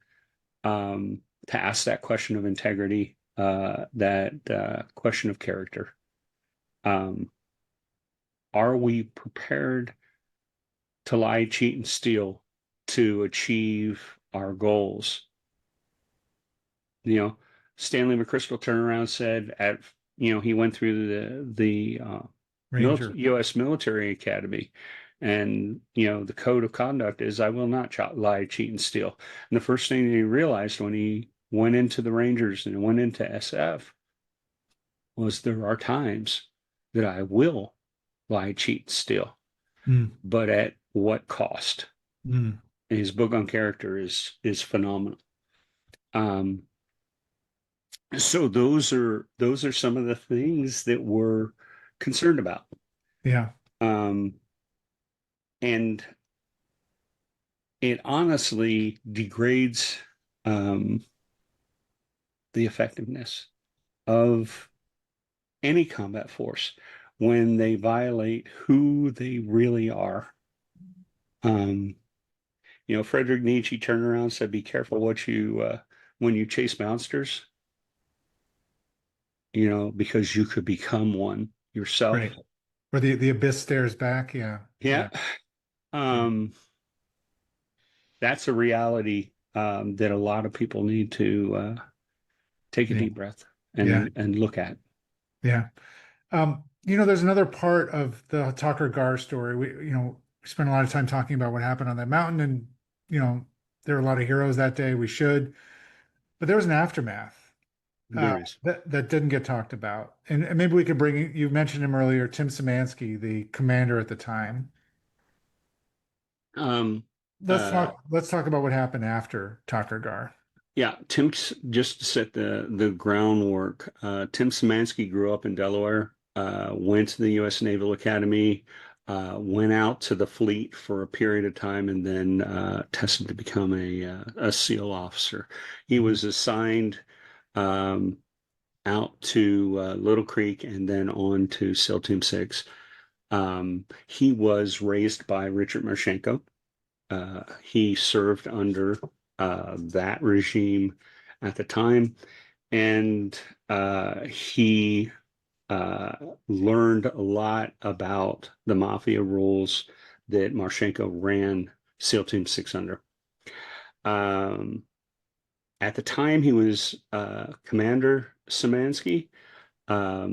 to ask that question of integrity, that question of character. Um, are we prepared to lie, cheat, and steal to achieve our goals? You know, Stanley McChrystal turned around and said he went through the Ranger. U.S. military academy, and the code of conduct is I will not lie, cheat, and steal. And the first thing he realized when he went into the Rangers and went into SF was there are times that I will lie, cheat, steal, Mm. but at what cost? Mm. And his book on character is phenomenal. Um, so those are some of the things that we're concerned about. Yeah. Um, and it honestly degrades um, the effectiveness of any combat force when they violate who they really are. Um, Friedrich Nietzsche turned around and said, "Be careful what you when you chase monsters, because you could become one Right. yourself." Where the abyss stares back. Yeah. Yeah. Yeah. Yeah. Um, that's a reality that a lot of people need to take a Yeah. deep breath Yeah. and look at. Yeah. There's another part of the Tucker Gar story. We spent a lot of time talking about what happened on that mountain, and you know, there were a lot of heroes that day. We should, but there was an aftermath There is. that didn't get talked about. And maybe we could bring, you mentioned him earlier, Tim Szymanski, the commander at the time. Um, Let's uh, talk. Let's talk about what happened after Tucker Gar. yeah, just to set the groundwork. Tim Szymanski grew up in Delaware, went to the U.S. Naval Academy, went out to the fleet for a period of time, and then tested to become a SEAL officer. He Mhm. was assigned um, out to Little Creek and then on to SEAL Team 6. He was raised by Richard Marshenko. He served under that regime at the time, and he uh, learned a lot about the mafia rules that Marshenko ran SEAL Team 6 under. Um, at the time, he was Commander Szymanski, a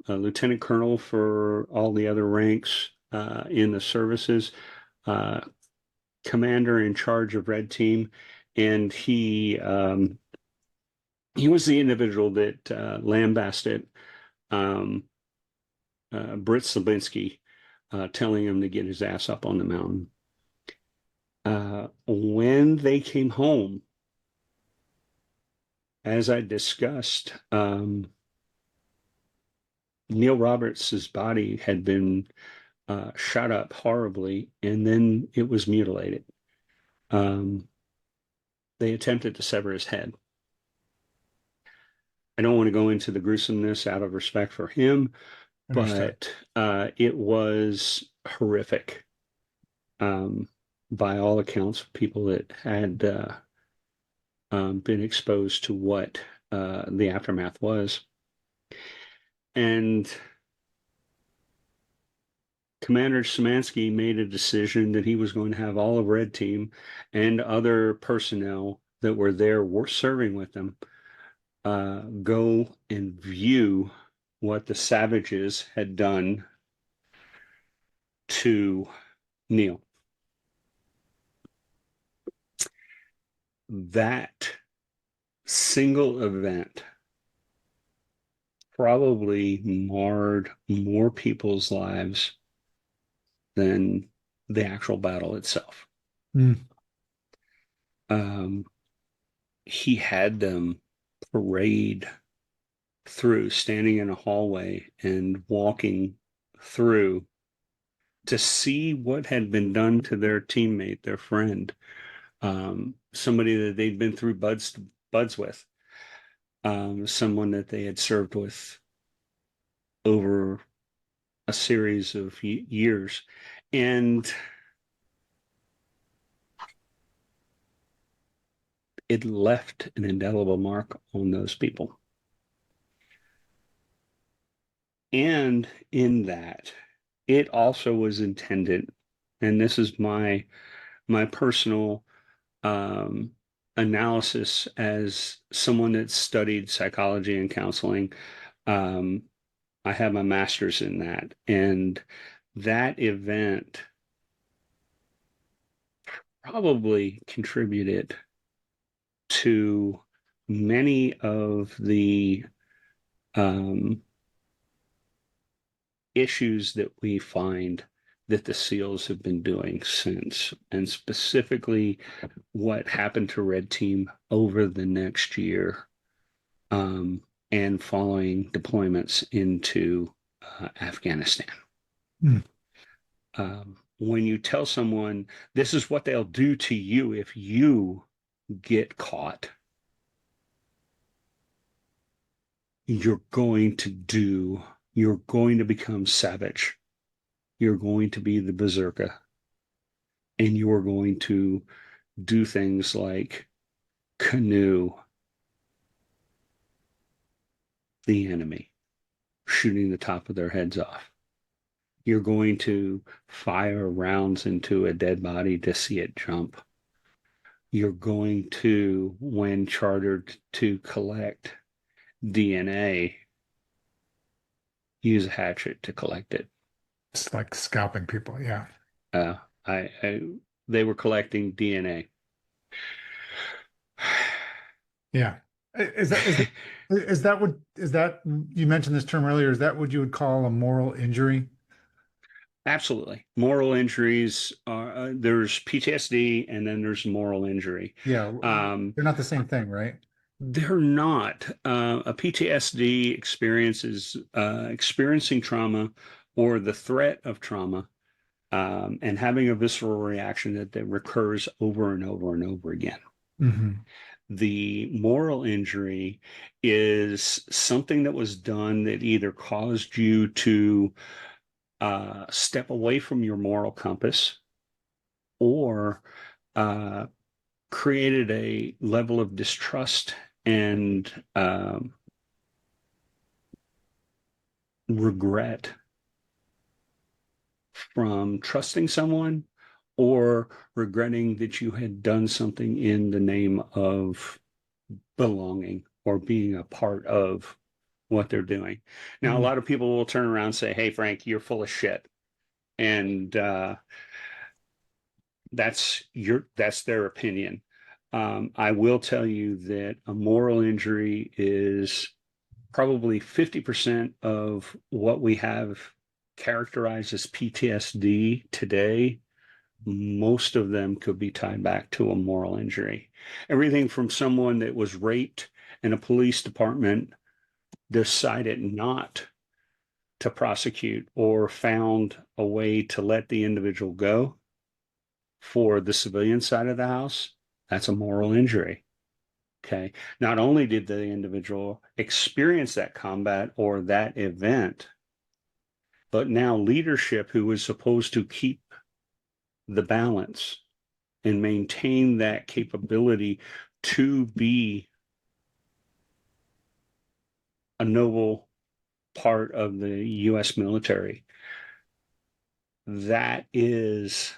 lieutenant colonel for all the other ranks in the services, uh, commander in charge of Red Team, and he was the individual that lambasted um, Britt Lubensky, telling him to get his ass up on the mountain. When they came home, as I discussed, Neil Roberts' body had been shot up horribly, and then it was mutilated. Um, they attempted to sever his head. I don't want to go into the gruesomeness out of respect for him, Understood. but it was horrific, um, by all accounts, people that had been exposed to what the aftermath was. And Commander Szymanski made a decision that he was going to have all of Red Team and other personnel that were there serving with them go and view what the savages had done to Neil. That single event probably marred more people's lives than the actual battle itself. Mm. He had them parade through, standing in a hallway and walking through to see what had been done to their teammate, their friend, somebody that they'd been through buds with, someone that they had served with over a series of years. And it left an indelible mark on those people. And in that, it also was intended, and this is my personal analysis as someone that studied psychology and counseling. I have my master's in that, and that event probably contributed to many of the issues that we find that the SEALs have been doing since, and specifically what happened to Red Team over the next year, and following deployments into Afghanistan. Mm. When you tell someone this is what they'll do to you if you get caught, you're going to become savage. You're going to be the berserker. And you are going to do things like canoe the enemy, shooting the top of their heads off. You're going to fire rounds into a dead body to see it jump. You're going to, when chartered to collect DNA, use a hatchet to collect it. It's like scalping people. Yeah. They were collecting DNA. Yeah. Is that you mentioned this term earlier? Is that what you would call a moral injury? Absolutely. Moral injuries are, there's PTSD and then there's moral injury. Yeah, they're not the same thing, right? They're not. A PTSD experience is experiencing trauma or the threat of trauma, and having a visceral reaction that recurs over and over and over again. Mm-hmm. The moral injury is something that was done that either caused you to step away from your moral compass or created a level of distrust and regret from trusting someone, or regretting that you had done something in the name of belonging or being a part of what they're doing. Now, a Mm. lot of people will turn around and say, "Hey, Frank, you're full of shit," and that's their opinion. I will tell you that a moral injury is probably 50% of what we have characterized as PTSD today. Most of them could be tied back to a moral injury. Everything from someone that was raped and a police department decided not to prosecute or found a way to let the individual go for the civilian side of the house, that's a moral injury. Okay. Not only did the individual experience that combat or that event, but now leadership who was supposed to keep the balance and maintain that capability to be a noble part of the U.S. military, that is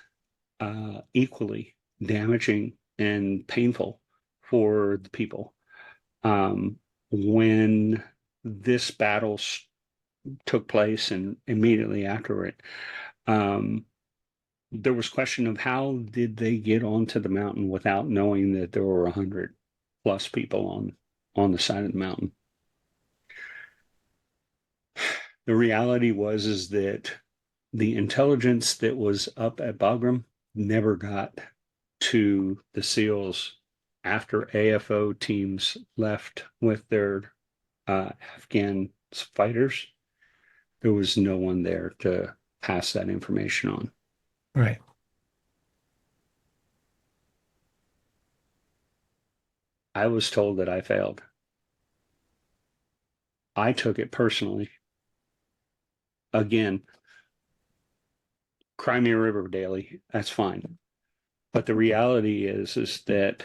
equally damaging and painful for the people. When this battle took place and immediately after it, there was question of how did they get onto the mountain without knowing that there were 100+ people on the side of the mountain. The reality was is that the intelligence that was up at Bagram never got to the SEALs after AFO teams left with their Afghan fighters. There was no one there to pass that information on. Right. I was told that I failed. I took it personally. Again, cry me a river, Dailey. That's fine. But the reality is that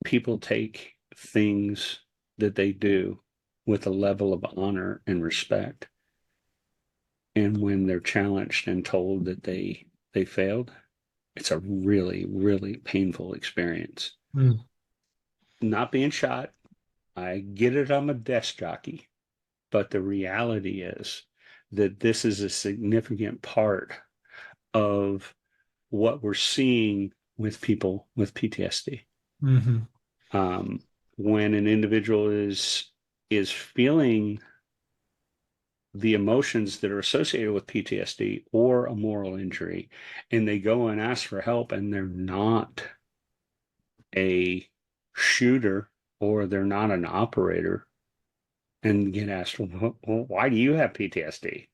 people take things that they do with a level of honor and respect. And when they're challenged and told that they failed, it's a really, really painful experience. Mm. Not being shot, I get it, I'm a desk jockey. But the reality is that this is a significant part of what we're seeing with people with PTSD. Mm-hmm. When an individual is feeling the emotions that are associated with PTSD or a moral injury, and they go and ask for help, and they're not a shooter or they're not an operator, and get asked, well, why do you have PTSD?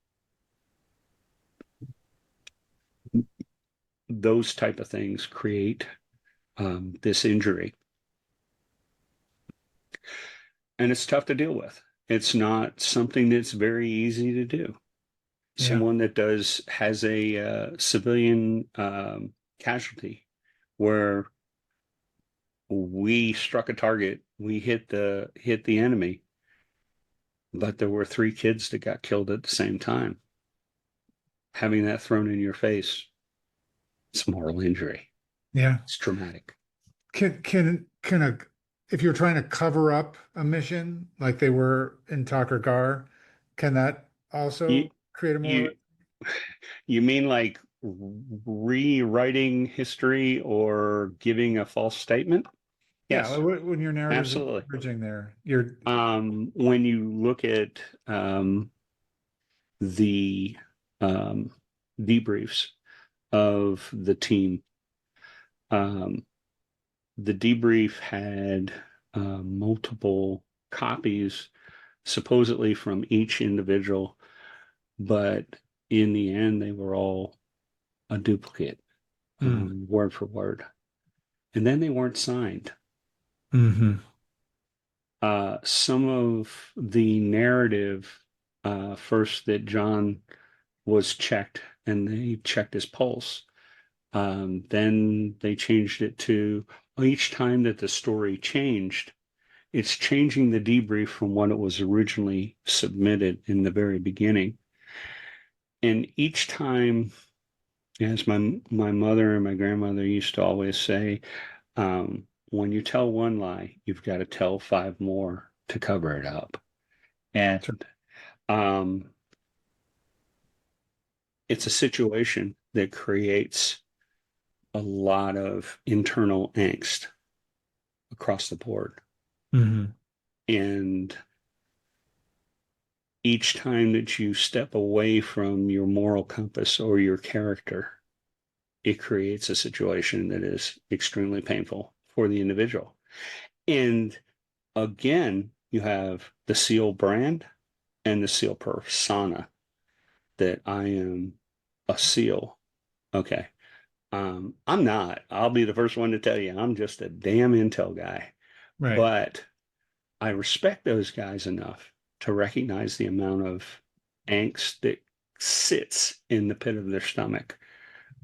Those type of things create this injury. And it's tough to deal with. It's not something that's very easy to do. Yeah. Someone that has a civilian casualty where we struck a target, we hit the enemy, but there were 3 kids that got killed at the same time. Having that thrown in your face, it's moral injury. Yeah. It's traumatic. Can a if you're trying to cover up a mission like they were in Tucker Gar, can that You also create a moral? you you mean like rewriting history or giving a false statement? Yeah, Yes, when your narratives are absolutely. converging there, you're When you look at the um, debriefs of the team, um, the debrief had multiple copies, supposedly from each individual, but in the end, they were all a duplicate, mm, word for word. And then they weren't signed. hmm Some of the narrative, first that John was checked and they checked his pulse. Then they changed it to each time that the story changed, it's changing the debrief from what it was originally submitted in the very beginning. And each time, as my mother and my grandmother used to always say, when you tell one lie, you've got to tell 5 more to cover it up. sure. And um, it's a situation that creates a lot of internal angst across the board. hmm And each time that you step away from your moral compass or your character, it creates a situation that is extremely painful for the individual. And again, you have the SEAL brand and the SEAL persona, that I am a SEAL. Okay. I'm not. I'll be the first one to tell you, I'm just a damn intel guy. Right. But I respect those guys enough to recognize the amount of angst that sits in the pit of their stomach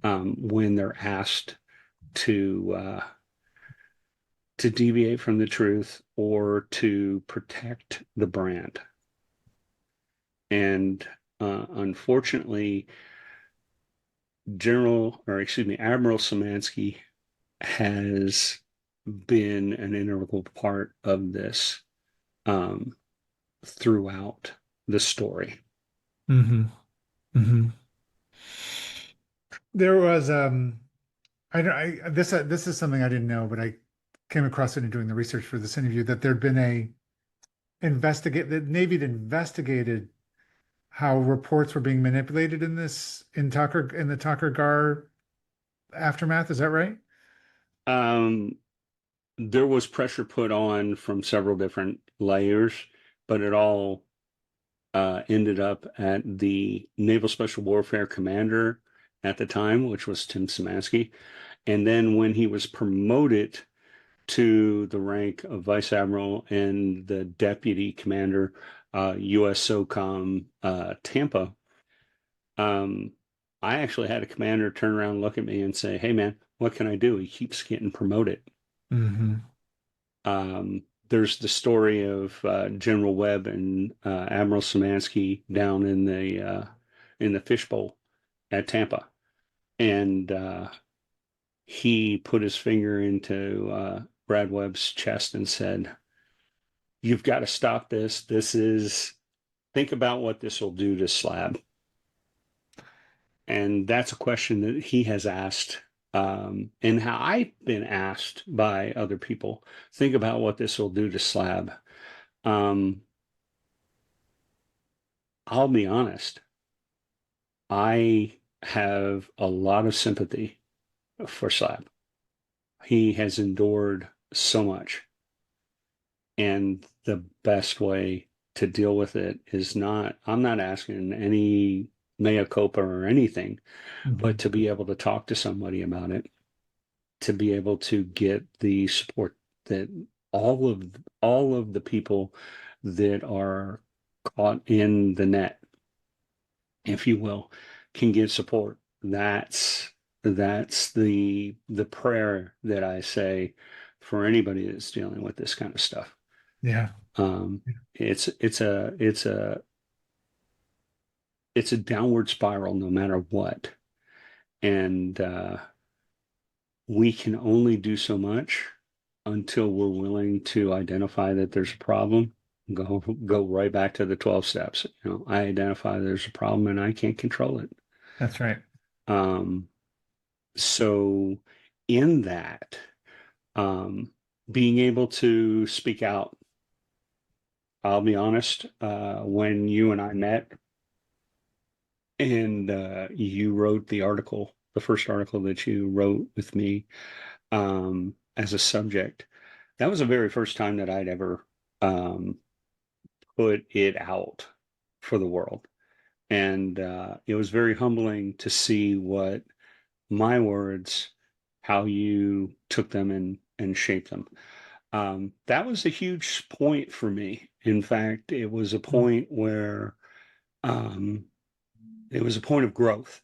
when they're asked to deviate from the truth or to protect the brand. And unfortunately, Admiral Szymanski has been an integral part of this um, throughout the story. Hmm. Hmm. There was this is something I didn't know, but I came across it in doing the research for this interview that there'd been a investigate the Navy had investigated how reports were being manipulated in the Tucker Gar aftermath. Is that right? Um, there was pressure put on from several different layers, but it all ended up at the Naval Special Warfare Commander at the time, which was Tim Szymanski. And then when he was promoted to the rank of Vice Admiral and the Deputy Commander, U.S. SOCOM Tampa, um, I actually had a commander turn around and look at me and say, "Hey, man, what can I do? He keeps getting promoted." Hmm. There's the story of General Webb and Admiral Szymanski down in the fishbowl at Tampa, and he put his finger into Brad Webb's chest and said, "You've got to stop this. This is think about what this will do to Slab." And that's a question that he has asked, and how I've been asked by other people. Think about what this will do to Slab. Um, I'll be honest. I have a lot of sympathy for Slab. He has endured so much, and the best way to deal with it is not, I'm not asking any mea culpa or anything, but Hmm. to be able to talk to somebody about it, to be able to get the support that all of the people that are caught in the net, if you will, can get support. That's the prayer that I say for anybody that's dealing with this kind of stuff. Yeah. Um, it's a downward spiral no matter what, and we can only do so much until we're willing to identify that there's a problem. Go right back to the 12 steps. You know, I identify there's a problem and I can't control it. That's right. Um, So, in that, um, being able to speak out, I'll be honest, when you and I met and you wrote the article, the first article that you wrote with me as a subject, that was the very first time that I'd ever um, put it out for the world. And it was very humbling to see what my words, how you took them and shaped them. That was a huge point for me. In fact, it was a point where um, it was a point of growth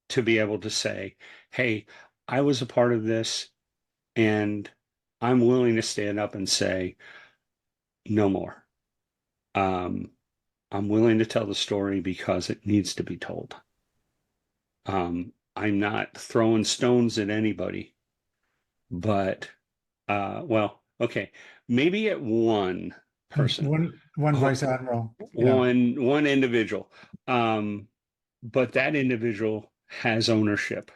to be able to say, hey, I was a part of this and I'm willing to stand up and say, no more. Um, I'm willing to tell the story because it needs to be told. I'm not throwing stones at anybody, but well, okay, maybe at one person, One vice admiral. Yeah. one individual, um, but that individual has ownership.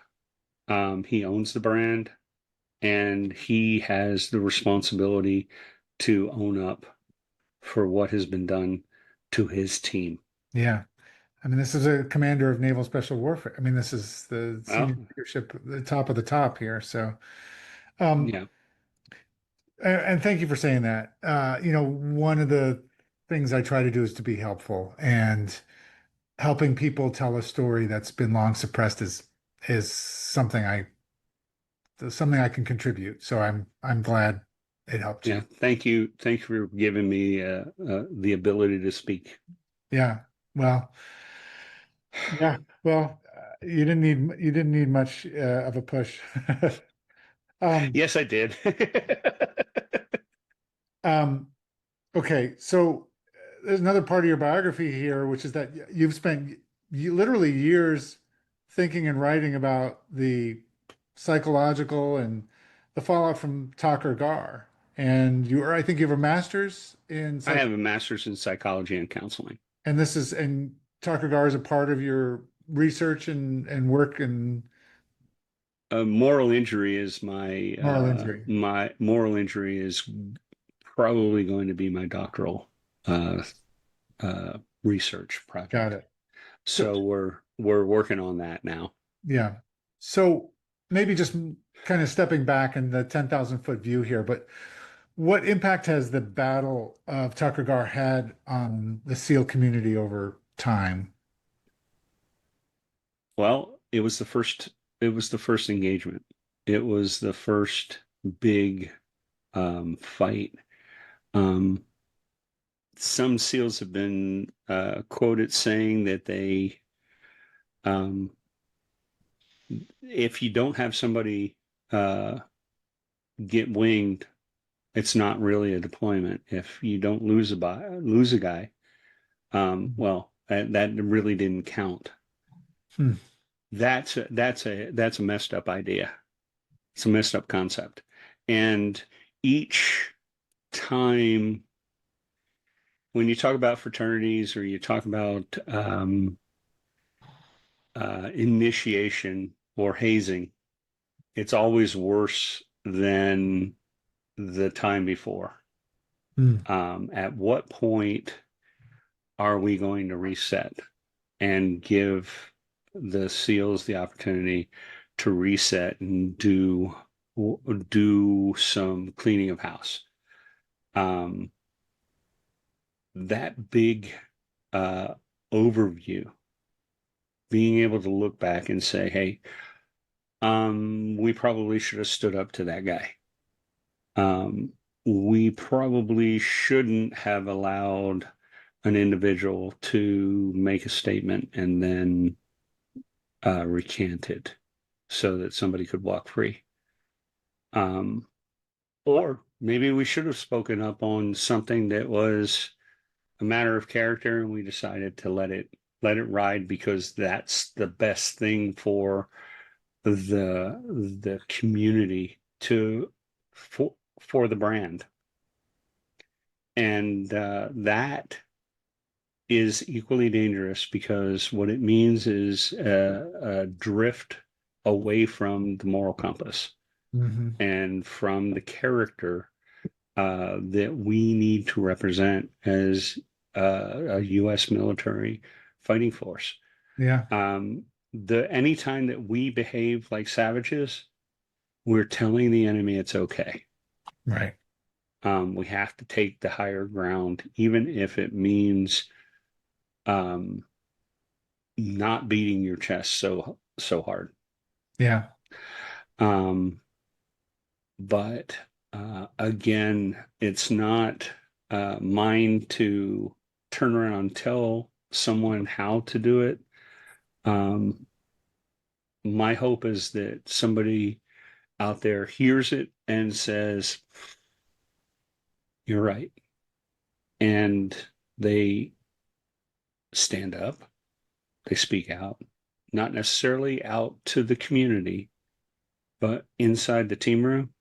He owns the brand, and he has the responsibility to own up for what has been done to his team. Yeah. I mean, this is a commander of Naval Special Warfare. I mean, this is the senior Well, leadership, the top of the top here. So, um, yeah, and thank you for saying that. One of the things I try to do is to be helpful, and helping people tell a story that's been long suppressed is something I can contribute. So I'm glad it helped yeah. you. Thank you for giving me the ability to speak. Yeah. Well, yeah. Well, you didn't need much of a push. Um, Yes, I did. um, okay. So there's another part of your biography here, which is that you've spent literally years thinking and writing about the psychological and the fallout from Tucker Gar. And I think you have a master's in I psych, have a master's in psychology and counseling. and Tucker Gar is a part of your research and work and Moral injury is moral injury. my moral injury is probably going to be my doctoral uh, research Got project. it. So, So we're working on that now. yeah. So maybe just kind of stepping back in the 10,000-foot view here, but what impact has the Battle of Tucker Gar had on the SEAL community over time? Well, it was the first engagement. It was the first big fight. Um, some SEALs have been quoted saying that um, if you don't have somebody uh, get winged, it's not really a deployment. If you don't lose a guy, well, that really didn't count. Hmm. That's a messed up idea. It's a messed up concept. And each time when you talk about fraternities or you talk about initiation or hazing, it's always worse than the time before. Hmm. At what point are we going to reset and give the SEALs the opportunity to reset and do some cleaning of house? Um, that big uh, overview, being able to look back and say, "Hey, we probably should have stood up to that guy. Um, we probably shouldn't have allowed an individual to make a statement and then recant it so that somebody could walk free. Um, or maybe we should have spoken up on something that was a matter of character and we decided to let it ride because that's the best thing for the community to for the brand. And that is equally dangerous because what it means is a drift away from the moral compass Hmm. and from the character that we need to represent as a U.S. military fighting force. Yeah. The anytime that we behave like savages, we're telling the enemy it's okay. Right. We have to take the higher ground, even if it means um, not beating your chest so hard. Yeah. Um, but again, it's not mine to turn around and tell someone how to do it. Um, my hope is that somebody out there hears it and says, "You're right," and they stand up, they speak out, not necessarily out to the community, but inside the team room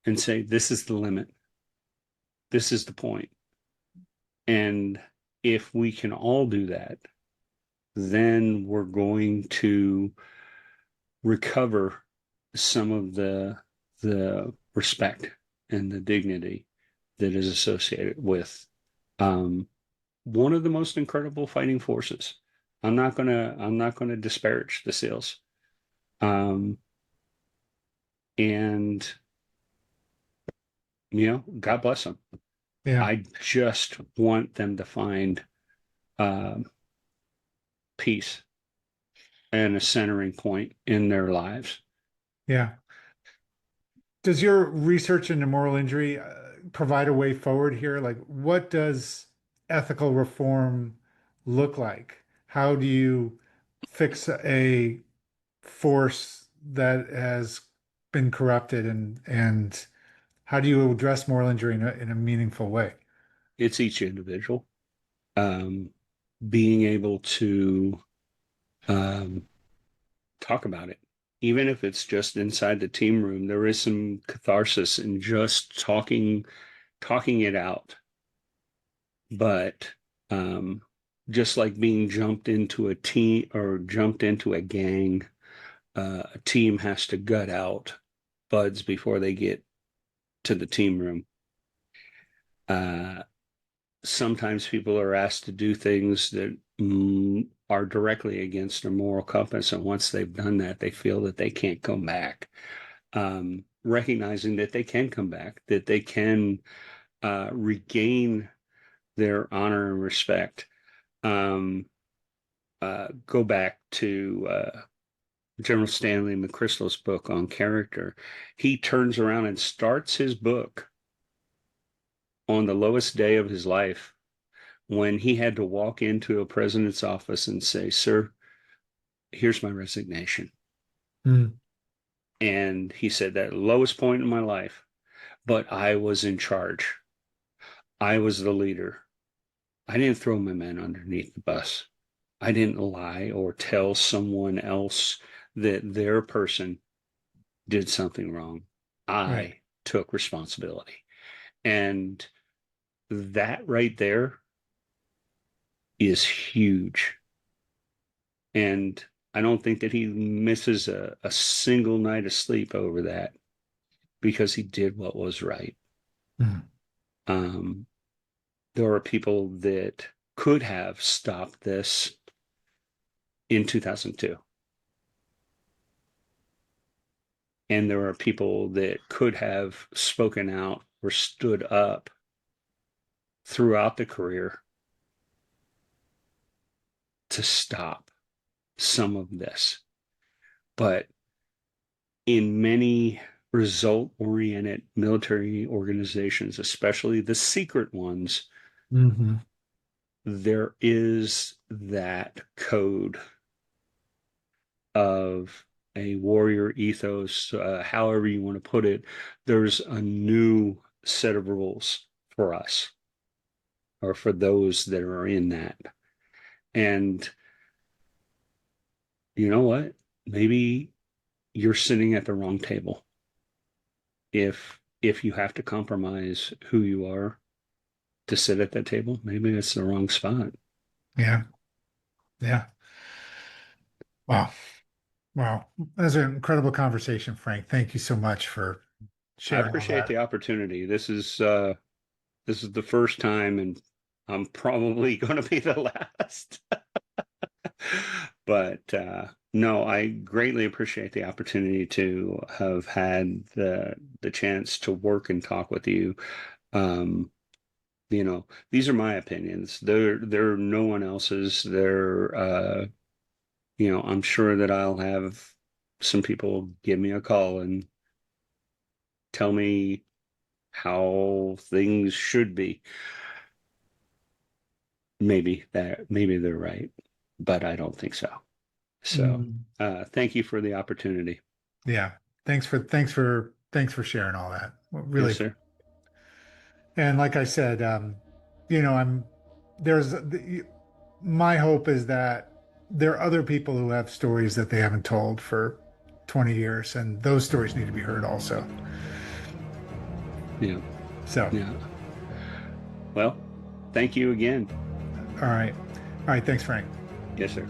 and say, "This is the limit. This is the point." And if we can all do that, then we're going to recover some of the respect and the dignity that is associated with um, one of the most incredible fighting forces. I'm not gonna disparage the SEALs. Um, and God bless them. Yeah. I just want them to find um, peace and a centering point in their lives. Yeah. Does your research into moral injury provide a way forward here? Like, what does ethical reform look like? How do you fix a force that has been corrupted and how do you address moral injury in a meaningful way? It's each individual um, being able to um, talk about it, even if it's just inside the team room, there is some catharsis in just talking it out. But um, just like being jumped into a team or jumped into a gang, a team has to gut out buds before they get to the team room. Uh, Sometimes people are asked to do things that are directly against their moral compass, and once they've done that, they feel that they can't come back. Recognizing that they can come back, that they can regain their honor and respect. Go back to General Stanley McChrystal's book on character. He turns around and starts his book on the lowest day of his life when he had to walk into a president's office and say, "Sir, here's my resignation." Mm. And he said, "That lowest point in my life, but I was in charge. I was the leader. I didn't throw my men underneath the bus. I didn't lie or tell someone else that their person did something wrong. Right. I took responsibility." And that right there is huge. And I don't think that he misses a single night of sleep over that because he did what was right. Mm. Um, there are people that could have stopped this in 2002. And there are people that could have spoken out or stood up throughout the career to stop some of this. But in many result oriented military organizations, especially the secret ones, Mm-hmm. there is that code of a warrior ethos, however you want to put it. There's a new set of rules for us or for those that are in that. And you know what? Maybe you're sitting at the wrong table. If you have to compromise who you are to sit at that table, maybe it's the wrong spot. Yeah. Yeah. Wow. Wow. That was an incredible conversation, Frank. Thank you so much for I sharing all appreciate that. the opportunity. This is the first time, and I'm probably going to be the last. But no, I greatly appreciate the opportunity to have had the chance to work and talk with you. Um, these are my opinions. They're no one else's. I'm sure that I'll have some people give me a call and tell me how things should be. Maybe they're right, but I don't think so. So, Mm. thank you for the opportunity. Yeah. Thanks for sharing all that. Well, Yes, really. sir. And like I said, I'm there's my hope is that there are other people who have stories that they haven't told for 20 years, and those stories need to be heard also. Yeah, So, yeah. Well, thank you again. all right. All right. Thanks, Frank. Yes, sir.